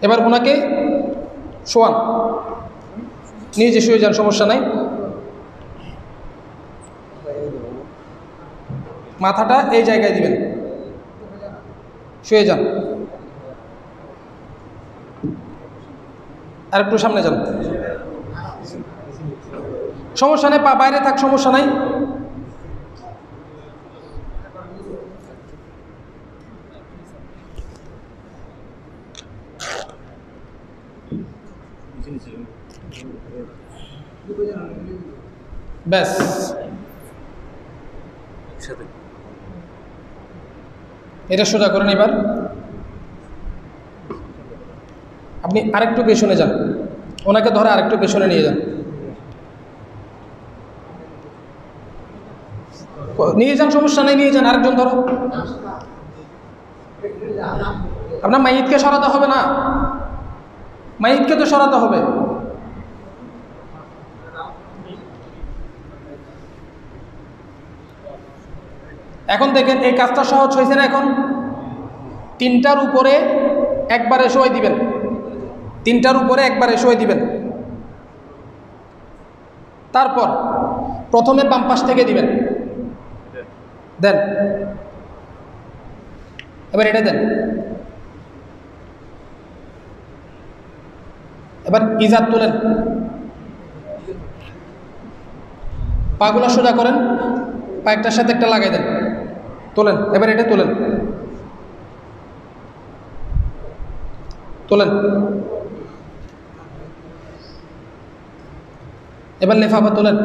এবার ওনাকে শোয়ান, নিজে শুয়ে যান, সমস্যা নাই। মাথাটা এই জায়গায় দিবেন, শুয়ে যান। আর একটু সামনে যান, সমস্যা নেই, পা বাইরে থাক, সমস্যা নাই। ব্যাস, এটা সোজা করেন। এবার আপনি আরেকটু পেছনে যান, ওনাকে ধরে আরেকটু পেছনে নিয়ে যান, নিয়ে যান, সমস্যা নেই, নিয়ে যান। আরেকজন ধরো। আপনার মাইয়িতকে সরাতে হবে না, মাইয়িতকে তো সরাতে হবে। এখন দেখেন এই কাজটা সহজ হয়েছে না? এখন 3টার উপরে একবারে শোয় দিবেন, 3টার উপরে একবারে শোয় দিবেন। তারপর প্রথমে বাম পাশ থেকে দিবেন, দেন, এবার এটা দেন। এবার ইজাত তোলেন, পাগুলা সোজা করেন, পা একটার সাথে একটা লাগাই দেন, তোলেন। এবার এটা তোলেন, তোলেন। এবার লেফাফা তোলেন,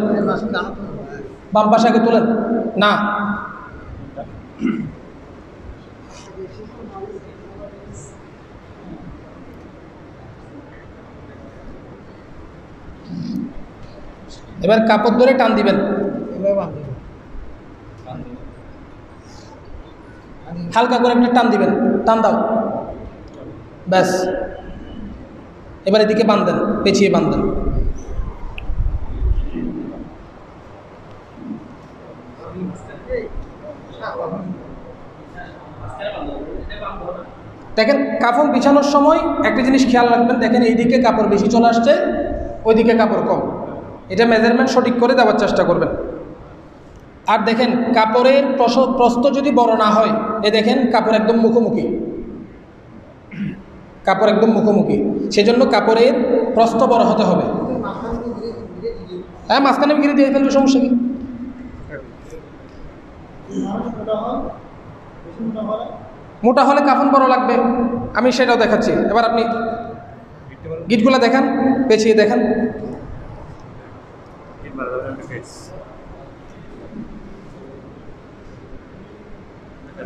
বাম পাশে আগে তোলেন না, এবার কাপড় ধরে টান দিবেন, হালকা করে একটা টান দিবেন, টান দাও, ব্যাস। এবার এদিকে বাঁধেন, পেঁচিয়ে বাঁধেন। দেখেন কাপড় বিছানোর সময় একটা জিনিস খেয়াল রাখবেন, দেখেন এইদিকে কাপড় বেশি চলে আসছে, ওইদিকে কাপড় কম, এটা মেজারমেন্ট সঠিক করে দেওয়ার চেষ্টা করবেন। আর দেখেন কাপড়ের প্রস্থ যদি বড় না হয়, এ দেখেন কাপড় একদম মুখোমুখি, কাপড় একদম মুখোমুখি, সেজন্য কাপড়ের প্রস্থ বড় হতে হবে। হ্যাঁ, মাঝখানে গিরে দিয়ে ফেলবে, সমস্যা কি? মোটা হলে কাফন বড় লাগবে, আমি সেটাও দেখাচ্ছি। এবার আপনি গিটগুলো দেখান, পেঁচিয়ে দেখান।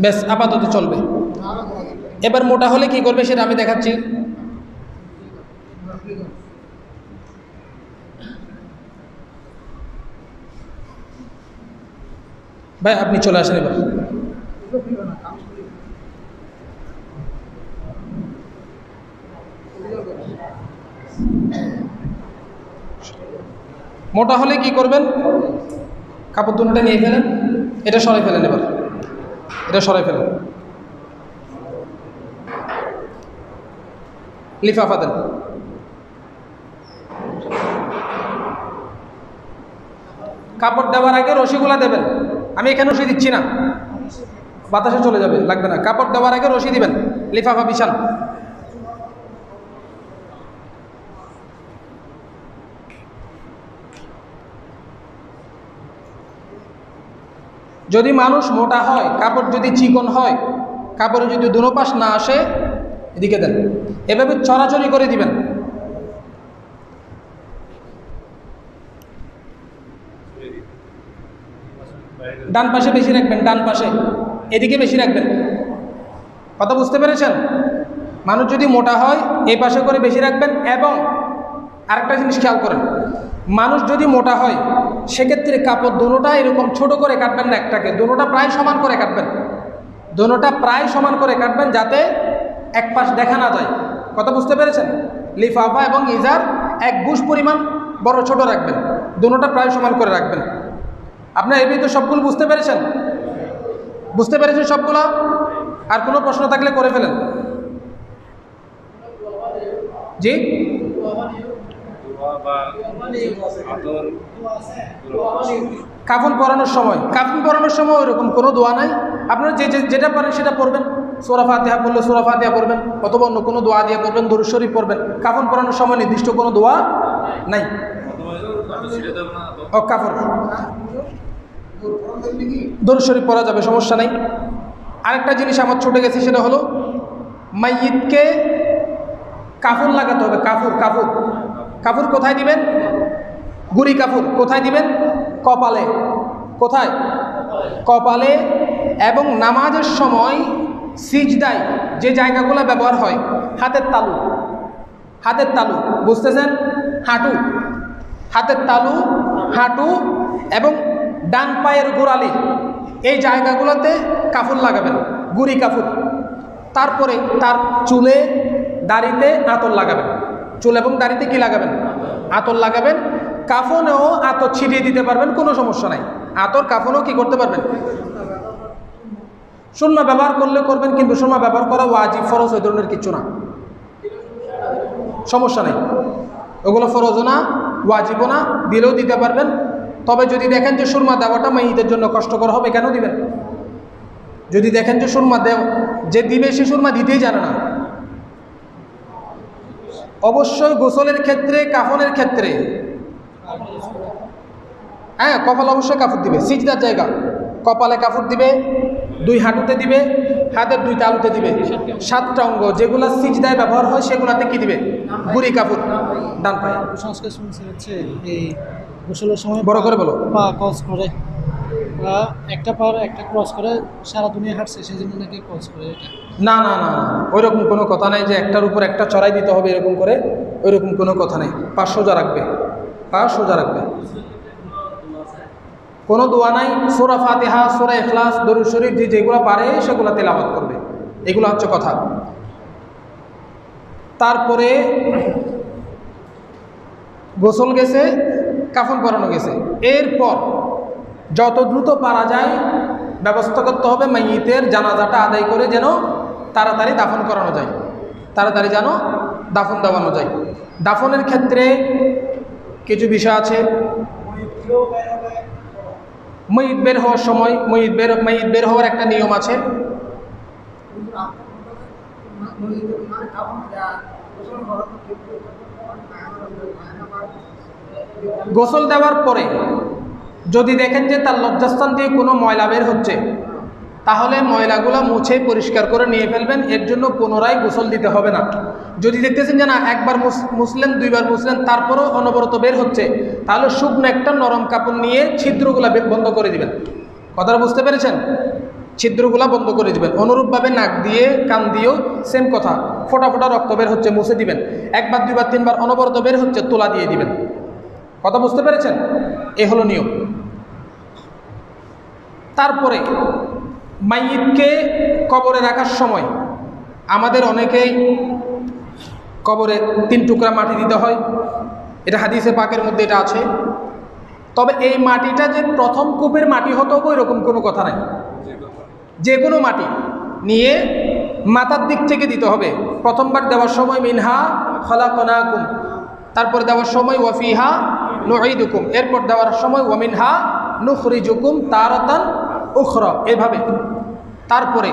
বেশ, আপাতত চলবে। এবার মোটা হলে কি করবে সেটা আমি দেখাচ্ছি। ভাই আপনি চলে আসেন এবার। মোটা হলে কি করবেন, কাপড় দুটোটা নিয়ে ফেলেন, এটা সরাই ফেলেন, এবার এটা সরাই ফেলেন, লিফাফা দেন। কাপড় দেওয়ার আগে রশিগুলা দেবেন, আমি এখানে রশি দিচ্ছি না, বাতাসে চলে যাবে, লাগবে না। কাপড় দেওয়ার আগে রশি দিবেন, লিফাফা বিছান। যদি মানুষ মোটা হয়, কাপড় যদি চিকন হয়, কাপড়ে যদি দুনো পাশ না আসে, এদিকে দেন, এভাবে চড়াচড়ি করে দিবেন। ডান পাশে বেশি রাখবেন, ডান পাশে, এদিকে বেশি রাখবেন। কথা বুঝতে পেরেছেন? মানুষ যদি মোটা হয় এই পাশে করে বেশি রাখবেন। এবং আরেকটা জিনিস খেয়াল করেন, মানুষ যদি মোটা হয় সেক্ষেত্রে কাপড় দুটোটা এরকম ছোট করে কাটবেন না, একটাকে, দুটোটা প্রায় সমান করে কাটবেন, দুটোটা প্রায় সমান করে কাটবেন, যাতে এক পাশ দেখা না যায়। কথা বুঝতে পেরেছেন? লিফাফা এবং ইজার এক বুশ পরিমাণ বড় ছোট রাখবেন, দুটোটা প্রায় সমান করে রাখবেন। আপনার এই তো সবগুলো বুঝতে পেরেছেন? বুঝতে পেরেছেন সবগুলো? আর কোনো প্রশ্ন থাকলে করে ফেলেন। জি, কাফন পরানোর সময়, কাফন পরানোর সময় ওইরকম কোনো দোয়া নাই। আপনারা যেটা পারেন সেটা পড়বেন। সূরা ফাতিহা পড়লে সূরা ফাতিহা পড়বেন, অথবা অন্য কোনো দোয়া দিয়ে পড়বেন, দরুদ শরীফ পড়বেন। কাফন পরানোর সময় নির্দিষ্ট কোনো দোয়া নাই। ও কাফন দরুদ শরীফ পড়া যাবে, সমস্যা নাই। আরেকটা জিনিস আমার ছুটে গেছে, সেটা হলো মাইয়িতকে কাফন লাগাতে হবে। কাফুর, কাফুর, কাফুর কোথায় দিবেন? গুড়ি কাফুর কোথায় দিবেন? কপালে। কোথায়? কপালে। এবং নামাজের সময় সিজদায় যে জায়গাগুলো ব্যবহার হয়, হাতের তালু, হাতের তালু, বুঝতেছেন? হাঁটু, হাতের তালু, হাঁটু এবং ডান পায়ের গোড়ালি, এই জায়গাগুলোতে কাফুর লাগাবেন, গুড়ি কাফুর। তারপরে তার চুলে, দাড়িতে আতর লাগাবেন। চুল এবং দাড়িতে কি লাগাবেন? আতর লাগাবেন। কাফনেও আতর ছিটিয়ে দিতে পারবেন, কোনো সমস্যা নাই। আতর কাফনেও কি করতে পারবেন? সুরমা ব্যবহার করলে করবেন, কিন্তু সুরমা ব্যবহার করা ওয়াজিব ফরজ ওই ধরনের কিছু না, সমস্যা নেই। ওগুলো ফরজও না, ওয়াজিবও না, দিলেও দিতে পারবেন। তবে যদি দেখেন যে সুরমা দেওয়াটা মাইয়িতের জন্য কষ্টকর হবে, কেন দিবেন? যদি দেখেন যে সুরমা যে দিবে সে সুরমা দিতেই জানে না। অবশ্যই গোসলের ক্ষেত্রে, কাফনের ক্ষেত্রে হ্যাঁ, কপাল অবশ্যই কাপড় দিবে, সিজদার জায়গা কপালে কাপড় দিবে, 2 হাঁটুতে দিবে, হাতের 2 তালুতে দিবে। 7টা অঙ্গ যেগুলো সিজদায় ব্যবহার হয় সেগুলাতে কি দিবে? গুড়ি কাপড় ডান পায়ে। সংস্কার শুনছি হচ্ছে এই গোসলের সময় বড় করে বলো। পা ক্রস করে, বা একটা পার একটা ক্রস করে সারা দুনিয়া হাঁটছে, সেই জন্য নাকি ক্রস করে। এটা না না না, ওইরকম কোনো কথা নেই যে একটার উপর একটা চড়াই দিতে হবে এরকম করে, ওইরকম কোনো কথা নেই। পা সোজা রাখবে, পা সোজা রাখবে। কোনো দোয়া নাই, সূরা ফাতিহা, সূরা ইখলাস, দরুদ শরীফ যেগুলো পারে সেগুলো তেলাওয়াত করবে, এগুলো হচ্ছে কথা। তারপরে গোসল গেছে, কাফন পরানো গেছে, এরপর যত দ্রুত পারা যায় ব্যবস্থা করতে হবে মাইয়িতের জানাজাটা আদায় করে যেন তাড়াতাড়ি দাফন করানো যায়, তাড়াতাড়ি যেন দাফন দেওয়ানো যায়। দাফনের ক্ষেত্রে কিছু বিষয় আছে। ময়িত বের হওয়ার সময় ময়িত বের হওয়ার একটা নিয়ম আছে। গোসল দেওয়ার পরে যদি দেখেন যে তার লজ্জাস্থান দিয়ে কোনো ময়লা বের হচ্ছে, তাহলে ময়লাগুলো মুছে পরিষ্কার করে নিয়ে ফেলবেন। এর জন্য পুনরায় গোসল দিতে হবে না। যদি দেখতেছেন যে না একবার মুছলেন, 2বার মুছলেন, তারপরও অনবরত বের হচ্ছে, তাহলে শুকনো একটা নরম কাপড় নিয়ে ছিদ্রগুলা বন্ধ করে দিবেন। কথাটা বুঝতে পেরেছেন? ছিদ্রগুলা বন্ধ করে দিবেন। অনুরূপভাবে নাক দিয়ে, কান দিয়েও সেম কথা, ফোটা ফোটা রক্ত বের হচ্ছে, মুছে দিবেন। 1বার 2বার 3বার অনবরত বের হচ্ছে, তোলা দিয়ে দিবেন। কথা বুঝতে পেরেছেন? এ হলো নিয়ম। তারপরে মাইয়িতকে কবরে রাখার সময় আমাদের অনেকেই কবরে 3 টুকরা মাটি দিতে হয়, এটা হাদিসে পাকের মধ্যে এটা আছে। তবে এই মাটিটা যে প্রথম কূপের মাটি হতে হবে এরকম কোনো কথা নাই। যে কোনো মাটি নিয়ে মাথার দিক থেকে দিতে হবে। প্রথমবার দেওয়ার সময় মিনহা খলাকনাকুম, তারপরে দেওয়ার সময় ওয়াফিহা নুঈদুকুম, এরপর দেওয়ার সময় ওয়ামিনহা নুখরিজুকুম তারাতান উখরা, এভাবে। তারপরে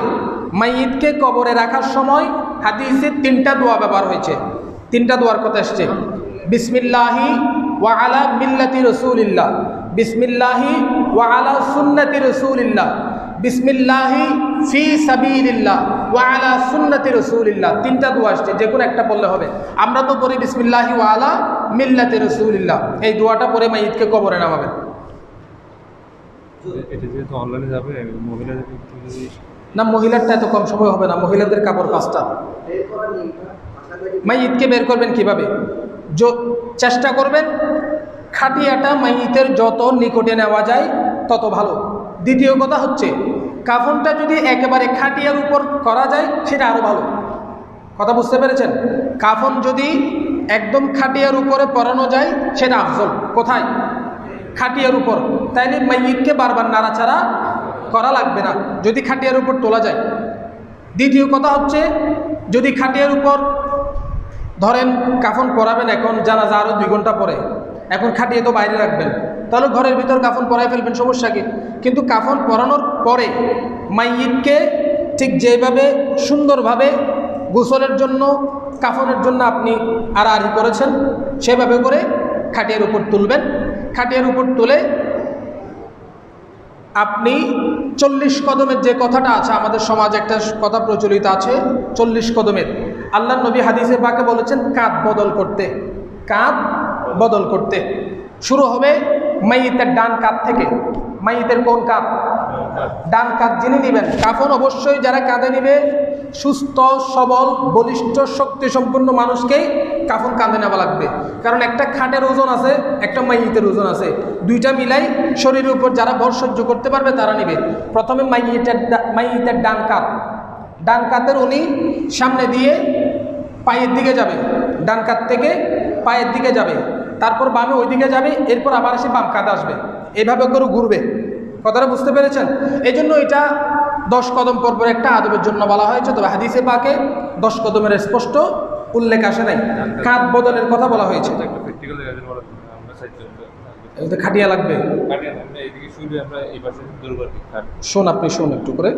মাইয়িতকে কবরে রাখার সময় হাদিসে 3টা দোয়া ব্যবহার হয়েছে, 3টা দোয়ার কথা এসছে। বিসমিল্লাহি ওয়া আলা মিল্লাতি রাসূলিল্লাহ, বিসমিল্লাহি ওয়া আলা সুন্নতি রাসূলিল্লাহ, বিসমিল্লাহি ফি সাবিলিল্লাহ ওয়া আলা সুন্নতি রাসূলিল্লাহ। 3টা দোয়া আসছে, যে কোনো একটা বললে হবে। আমরা তো পড়ি বিসমিল্লাহি ওয়া আলা মিল্লাতি রাসূলিল্লাহ। এই দোয়াটা পরে মাইয়িতকে কবরে নামাবেন। এটা যেহেতু অনলাইনে যাবে, মহিলাদের না, মহিলারটা এত কম সময় হবে না, মহিলাদের কাপড় 5টা। মাইয়িতকে বের করবেন কিভাবে? চেষ্টা করবেন খাটিয়াটা মাইয়িতের যত নিকটে নেওয়া যায় তত ভালো। দ্বিতীয় কথা হচ্ছে কাফনটা যদি একেবারে খাটিয়ার উপর করা যায় সেটা আরও ভালো। কথা বুঝতে পেরেছেন? কাফন যদি একদম খাটিয়ার উপরে পরানো যায় সেটা আফজল। কোথায়? খাটিয়ার উপর। তাইলে মাইয়িতকে বারবার নাড়াচাড়া করা লাগবে না যদি খাটিয়ার উপর তোলা যায়। দ্বিতীয় কথা হচ্ছে যদি খাটিয়ার উপর ধরেন কাফন পরাবেন, এখন জানাজা আরও 2 ঘন্টা পরে, এখন খাটিয়ে তো বাইরে রাখবেন, তাহলে ঘরের ভিতর কাফন পরাই ফেলবেন, সমস্যা কি? কিন্তু কাফন পরানোর পরে মাইয়িতকে ঠিক যেভাবে সুন্দরভাবে গোসলের জন্য, কাফনের জন্য আপনি আড়াআড়ি করেছেন, সেভাবে করে খাটিয়ার উপর তুলবেন। খাটিয়ার উপর তুলে আপনি 40 কদমের যে কথাটা আছে, আমাদের সমাজে একটা কথা প্রচলিত আছে 40 কদমের। আল্লাহর নবী হাদিসে পাকে বলেছেন কাঁধ বদল করতে, কাঁধ বদল করতে। শুরু হবে মাইয়িতের ডান কাঁধ থেকে। মাইয়িতের কোন কাঁধ? ডান কাঁধ যিনি নেবেন। কাফন অবশ্যই যারা কাঁধে নেবে সুস্থ সবল বলিষ্ঠ শক্তি সম্পন্ন মানুষকেই কাফন কাঁধে নেওয়া লাগবে। কারণ একটা খাটের ওজন আছে, একটা মাইয়িতের ওজন আছে, 2টা মিলাই শরীরের উপর যারা ভর সহ্য করতে পারবে তারা নেবে। প্রথমে মাইয়িতের ডান কাঁধ, ডান কাঁধের উনি সামনে দিয়ে পায়ের দিকে যাবে, ডান কাঁধ থেকে পায়ের দিকে যাবে, তারপর বামে ওই দিকে যাবে, এরপর আবার এসে বাম কাঁধে আসবে, এইভাবে করে ঘুরবে। কথাটা বুঝতে পেরেছেন? এই জন্য এটা 10 কদম পর একটা আদবের জন্য বলা হয়েছে, তবে হাদিসে পাকে 10 কদমের স্পষ্ট উল্লেখ আসে নাই, কাঁধ বদলের কথা বলা হয়েছে। এতে খাটিয়া লাগবে, শোন আপনি শোন একটু করে।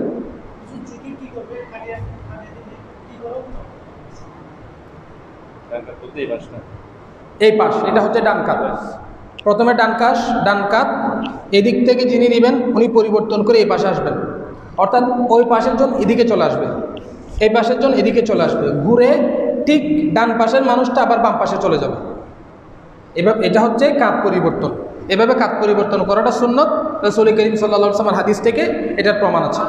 এই পাশ এটা হচ্ছে ডান কাত, প্রথমে ডান কাত, এদিক থেকে যিনি নেবেন উনি পরিবর্তন করে এই পাশে আসবেন, অর্থাৎ ওই পাশের জন এদিকে চলে আসবে, এই পাশের জন এদিকে চলে আসবে, ঘুরে ঠিক ডান পাশের মানুষটা আবার বাম পাশে চলে যাবে। এভাবে এটা হচ্ছে কাত পরিবর্তন। এভাবে কাত পরিবর্তন করাটা সুন্নত, রাসূল করিম সাল্লাল্লাহু আলাইহি ওয়াসাল্লামের হাদিস থেকে এটার প্রমাণ আছে।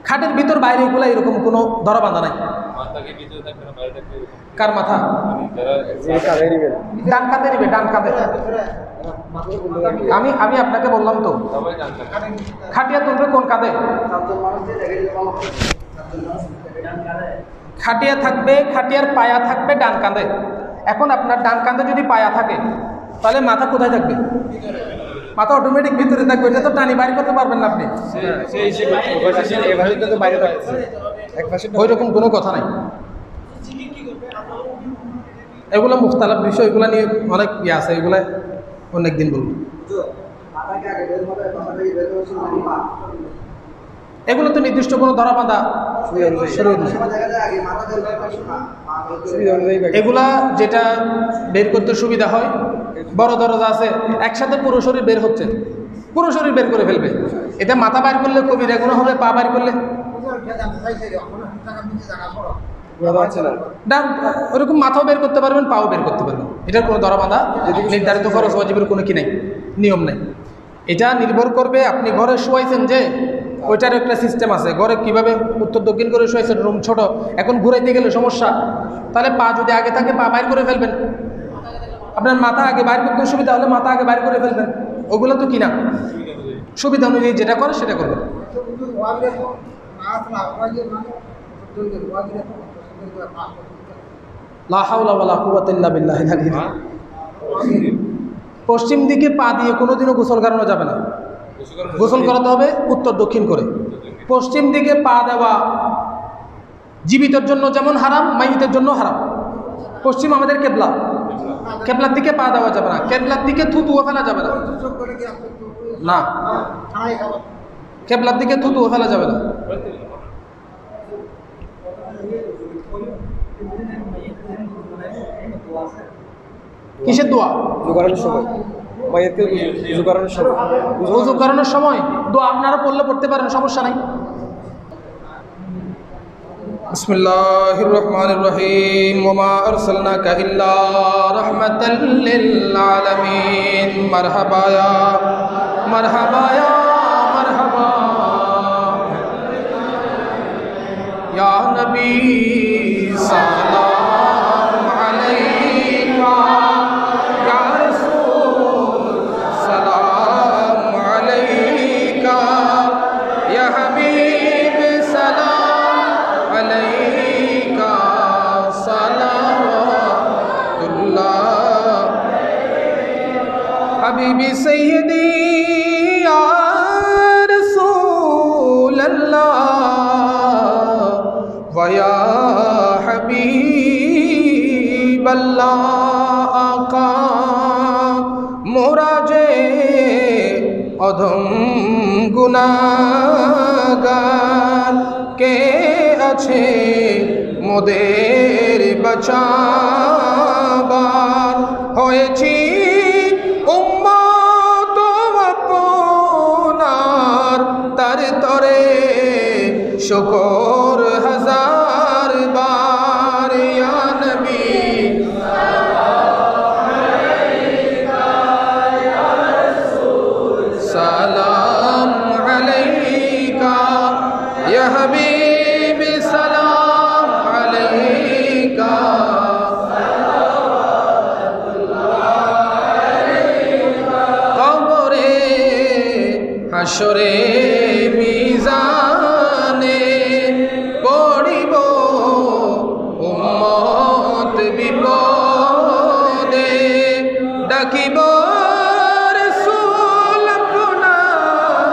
খাটের ভিতর বাইরে এগুলো এরকম কোনো ধরা বাঁধা নাই। কার মাথা? ডান কাঁধে নিবে, ডান কাঁধে। আমি আপনাকে বললাম তো, খাটিয়া তুলবে কোন কাঁধে? খাটিয়া থাকবে, খাটিয়ার পায়া থাকবে ডান কাঁধে। এখন আপনার ডান কাঁধে যদি পায়া থাকে তাহলে মাথা কোথায় থাকবে? মাথা অটোমেটিক ভিতরে থাকবে, এটা তো টানি বাইরে করতে পারবেন না আপনি, ওই রকম কোনো কথা নাই। এগুলো মুখতালাফ বিষয়, এগুলো নিয়ে অনেক আছে, এগুলো অনেক দিন বলবো। এগুলো তো নির্দিষ্ট কোনো ধরা বাঁধা, এগুলা যেটা বের করতে সুবিধা হয়, বড় দরজা আছে একসাথে পুরো শরীর বের হচ্ছে, পুরো শরীর বের করে ফেলবে, এতে মাথা বাইর করলে কবিরা গুনাহ হবে, পা বাইর করলে ওরকম মাথাও বের করতে পারবেন, পাও বের করতে পারবেন। এটার কোনো ধরা বাঁধা নির্ধারিত ফরজ ওয়াজিবের কোনো কি নাই, নিয়ম নাই। এটা নির্ভর করবে আপনি ঘরে শুয়াইছেন যে, ওইটার একটা সিস্টেম আছে, ঘরে কিভাবে উত্তর দক্ষিণ করে শুয়েছেন, রুম ছোট, এখন ঘুরাইতে গেলে সমস্যা, তাহলে পা যদি আগে থাকে পা বাইর করে ফেলবেন, আপনার মাথা আগে বাইর করতে সুবিধা হলে মাথা আগে বাইর করে ফেলবেন, ওগুলো তো কিনা সুবিধা অনুযায়ী যেটা করে সেটা করবেন। লা হাওলা ওয়ালা কুওয়াতা ইল্লা বিল্লাহিল আলিয়্যিল আযীম। পশ্চিম দিকে পা দিয়ে কোনোদিনও গোসল করানো যাবে না, গোসল করাতে হবে উত্তর দক্ষিণ করে। পশ্চিম দিকে পা দেওয়া জীবিতের জন্য যেমন হারাম, মাইয়িতের জন্য হারাম। পশ্চিম আমাদের কেবলা, কেবলার দিকে পা দেওয়া যাবে না, কেবলার দিকে থুতুও ফেলা যাবে না, না কেবলার দিকে থুতুও ফেলা যাবে না। কিসের দোয়া? ওযু করানোর সময় দোয়া আপনারা পড়তে পারেন, সমস্যা নাই। বিসমিল্লাহির রহমানির রহিম। ওয়া আরসালনাকা ইল্লা রাহমাতাল লিল আলামিন। মারহাবা ইয়া মারহাবা ইয়া মারহাবা ইয়া নবী সালাম আলাইকা ইয়া রাসূল সালাম আলাইকা ইয়া হাবিব সালাম আলাইকা সালাওয়াতুল্লাহ হাবিবি সাইয়্যিদি ইয়া রাসূলুল্লাহ ওয়া ইয়া হাবিবাল্লাহ। আকা মোরা যে অধম গুনাহগার, কে আছে মোদের বাঁচাবার, হয়েছি উম্মত আপনার, তার তরে শুকর হাজার বার। ইয়া নবী সালাম আলাইকা ইয়া হাবিব সালাম আলাইকা কবরে হাসরে মিজানে পড়িব উম্মত বিপদে, ডাকিব রাসূল আপনার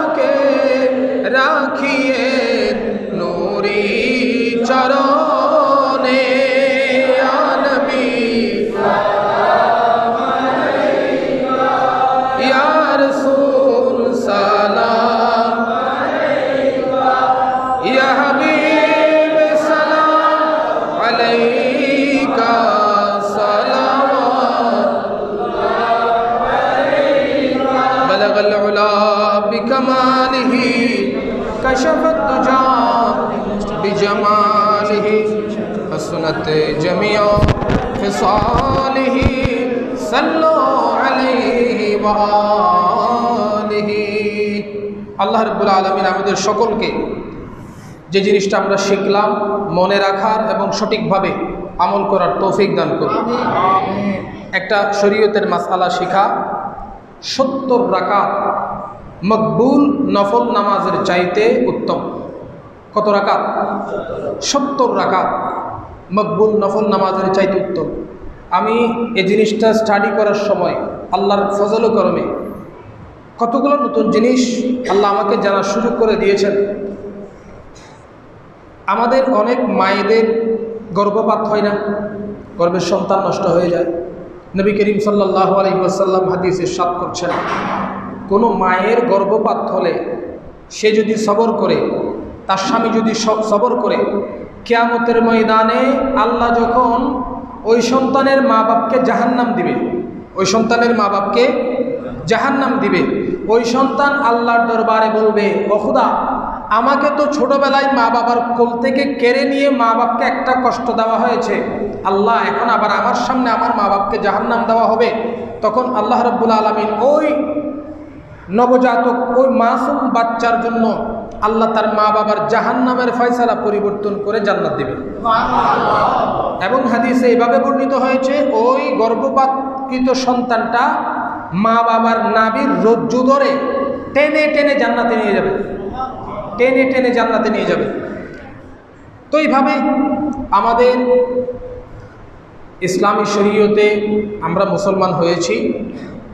حسنت جميع خصاله صلوا عليه وآله আল্লাহ রাব্বুল আলামিন আমাদের সকলকে যে জিনিসটা আমরা শিখলাম মনে রাখার এবং সঠিকভাবে আমল করার তৌফিক দান করুন। একটা শরীয়তের মাসআলা শিখা, 70 রাকাত মকবুল নফল নামাজের চাইতে উত্তম। কত রাকাত? 70 রাকাত মকবুল নফল নামাজের চাইতে উত্তম। আমি এই জিনিসটা স্টাডি করার সময় আল্লাহর ফজল ও করমে কতগুলো নতুন জিনিস আল্লাহ আমাকে জানার সুযোগ করে দিয়েছেন। আমাদের অনেক মায়েদের গর্ভপাত হয় না, গর্ভের সন্তান নষ্ট হয়ে যায়। নবী করিম সাল্লাল্লাহু আলাইহি ওয়াসাল্লাম হাদিসে ইরশাদ করছেন, কোনো মায়ের গর্ভপাত হলে সে যদি সবর করে, তার স্বামী যদি সবর করে, কিয়ামতের ময়দানে আল্লাহ যখন ওই সন্তানের মা বাপকে জাহান্নাম দিবে, ওই সন্তানের মা বাপকে জাহান্নাম দিবে, ওই সন্তান আল্লাহর দরবারে বলবে, ও খোদা, আমাকে তো ছোটবেলায় মা বাবার কোল থেকে কেড়ে নিয়ে মা বাপকে একটা কষ্ট দেওয়া হয়েছে, আল্লাহ এখন আবার আমার সামনে আমার মা বাপকে জাহান্নাম দেওয়া হবে। তখন আল্লাহ রাব্বুল আলামিন ওই নবজাতক, ওই মাসুম বাচ্চার জন্য আল্লাহ তার মা বাবার জাহান্নামের ফয়সালা পরিবর্তন করে জান্নাত দিবে। এবং হাদিসে এইভাবে বর্ণিত হয়েছে, ওই গর্ভপাতকৃত সন্তানটা মা বাবার নাভির রজ্জু ধরে টেনে টেনে জান্নাতে নিয়ে যাবে, টেনে টেনে জান্নাতে নিয়ে যাবে। তো এইভাবে আমাদের ইসলামী শরীয়তে আমরা মুসলমান হয়েছি,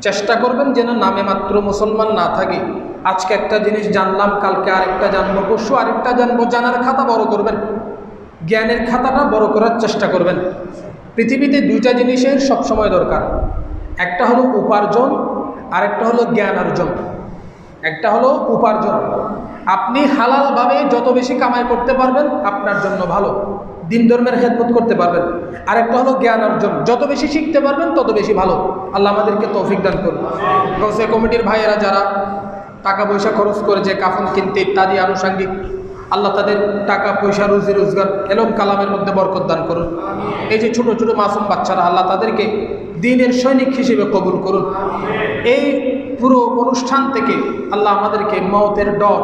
চেষ্টা করবেন যেন নামে মাত্র মুসলমান না থাকি। আজকে একটা জিনিস জানলাম, কালকে আরেকটা জানবো, পরশু আরেকটা জানবো। জানার খাতা বড় করবেন, জ্ঞানের খাতাটা বড় করার চেষ্টা করবেন। পৃথিবীতে দুইটা জিনিসের সবসময় দরকার, একটা হলো উপার্জন, আরেকটা হলো জ্ঞান অর্জন। একটা হলো উপার্জন, আপনি হালালভাবে যত বেশি কামাই করতে পারবেন আপনার জন্য ভালো, দিন ধর্মের খেদমত করতে পারবেন। আরেকটা হলো জ্ঞান অর্জন, যত বেশি শিখতে পারবেন তত বেশি ভালো। আল্লাহ আমাদেরকে তৌফিক দান করুন। গৌসে কমিটির ভাইয়েরা যারা টাকা পয়সা খরচ করে যে কাফন কিনতে ইত্যাদি আনুষঙ্গিক, আল্লাহ তাদের টাকা পয়সা রুজি রোজগার এলম কালামের মধ্যে বরকত দান করুন। এই যে ছোট ছোট মাসুম বাচ্চারা, আল্লাহ তাদেরকে দ্বীনের সৈনিক হিসেবে কবুল করুন। এই পুরো অনুষ্ঠান থেকে আল্লাহ আমাদেরকে মওতের ডর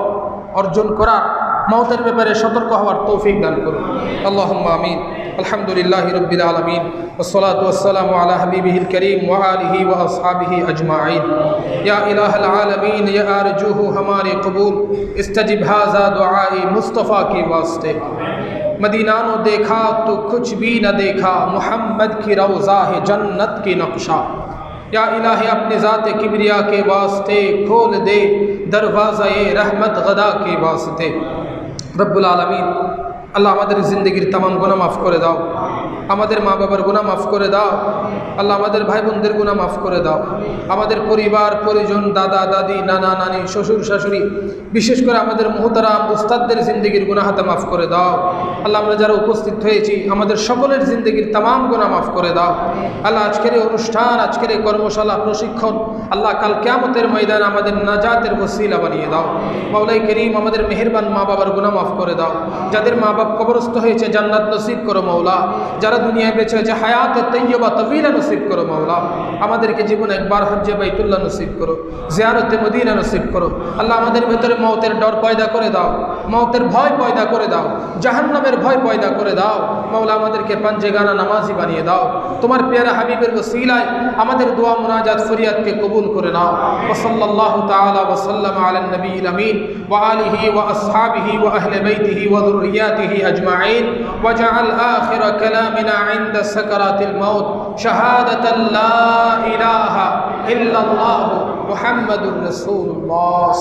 অর্জন করার, মওতের ব্যাপারে সতর্ক হওয়ার তৌফিক দান করুন। আল্লাহুম্মা আমিন। আলহামদুলিল্লাহি রাব্বিল আলামিন ওয়াসসালাতু ওয়াসসালামু আলা হাবিবিহিল কারীম ওয়া আলিহি ওয়া আসহাবিহি আজমাইন। ইয়া ইলাহাল আলামিন ইয়া আরজুহু हमारे कबूल इस्तजिब हाज़ा दुआई मुस्तफ़ा के वास्ते। मदीना नो देखा तो कुछ भी न देखा, मुहम्मद की रौज़ा है जन्नत की नक्शा। या इलाही अपनी ज़ात किबरिया के वास्ते खोल दे दरवाज़ा-ए रहमत गदा के वास्ते। रब्बुल आलमीन আল্লাহ আমাদের জিন্দগির तमाम গুনাহ মাফ করে দাও, আমাদের মা বাবার গুনাহ মাফ করে দাও, আল্লাহ আমাদের ভাই বোনদের গুনাহ মাফ করে দাও, আমাদের পরিবার পরিজন, দাদা দাদি, নানা নানি, শ্বশুর শাশুড়ি, বিশেষ করে আমাদের মুহতারাম উস্তাদদের জিন্দগির গুনাহ হাতে মাফ করে দাও। আল্লাহ আমরা যারা উপস্থিত হয়েছি আমাদের সকলের জিন্দগির तमाम গুনাহ মাফ করে দাও। আল্লাহ আজকের এই অনুষ্ঠান, আজকের এই কর্মশালা, প্রশিক্ষণ, আল্লাহ কাল কিয়ামতের ময়দান আমাদের নাজাতের ওসিলা বানিয়ে দাও। মাওলাই করিম আমাদের মেহেরবান মা বাবার গুনাহ মাফ করে দাও। যাদের মা বাবা কবরস্থ হয়েছে জান্নাত নসিব করো মওলা, যারা দুনিয়ায় বেঁচে আছে হায়াতে তৈয়বা তবিলা নসিব করো মওলা। আমাদেরকে জীবনে একবার হজ্জে বাইতুল্লাহ নসিব করো, জিয়ারতে মদিনা নসিব করো। আল্লাহ আমাদের ভেতরে মওতের ডর পয়দা করে দাও, মওতের ভয় পয়দা করে দাও, জাহান্নামের ভয় পয়দা করে দাও। মওলা আমাদেরকে পাঞ্জেগানা নামাজি বানিয়ে দাও। তোমার প্যারা হাবিবের ওসিলায় আমাদের দোয়া মুনাজাত ফরিয়াদকে কবুল করে নাও। ওয়া সাল্লাল্লাহু তাআলা ওয়া সাল্লামা আলান নবিয়িল আমিন ওয়া আলিহি ওয়া আসহাবিহি ওয়া আহলি বাইতিহি ওয়া যুররিয়াতিহি أجمعين واجعل آخر كلامنا عند سكرات الموت شهادة لا إله إلا الله محمد رسول الله.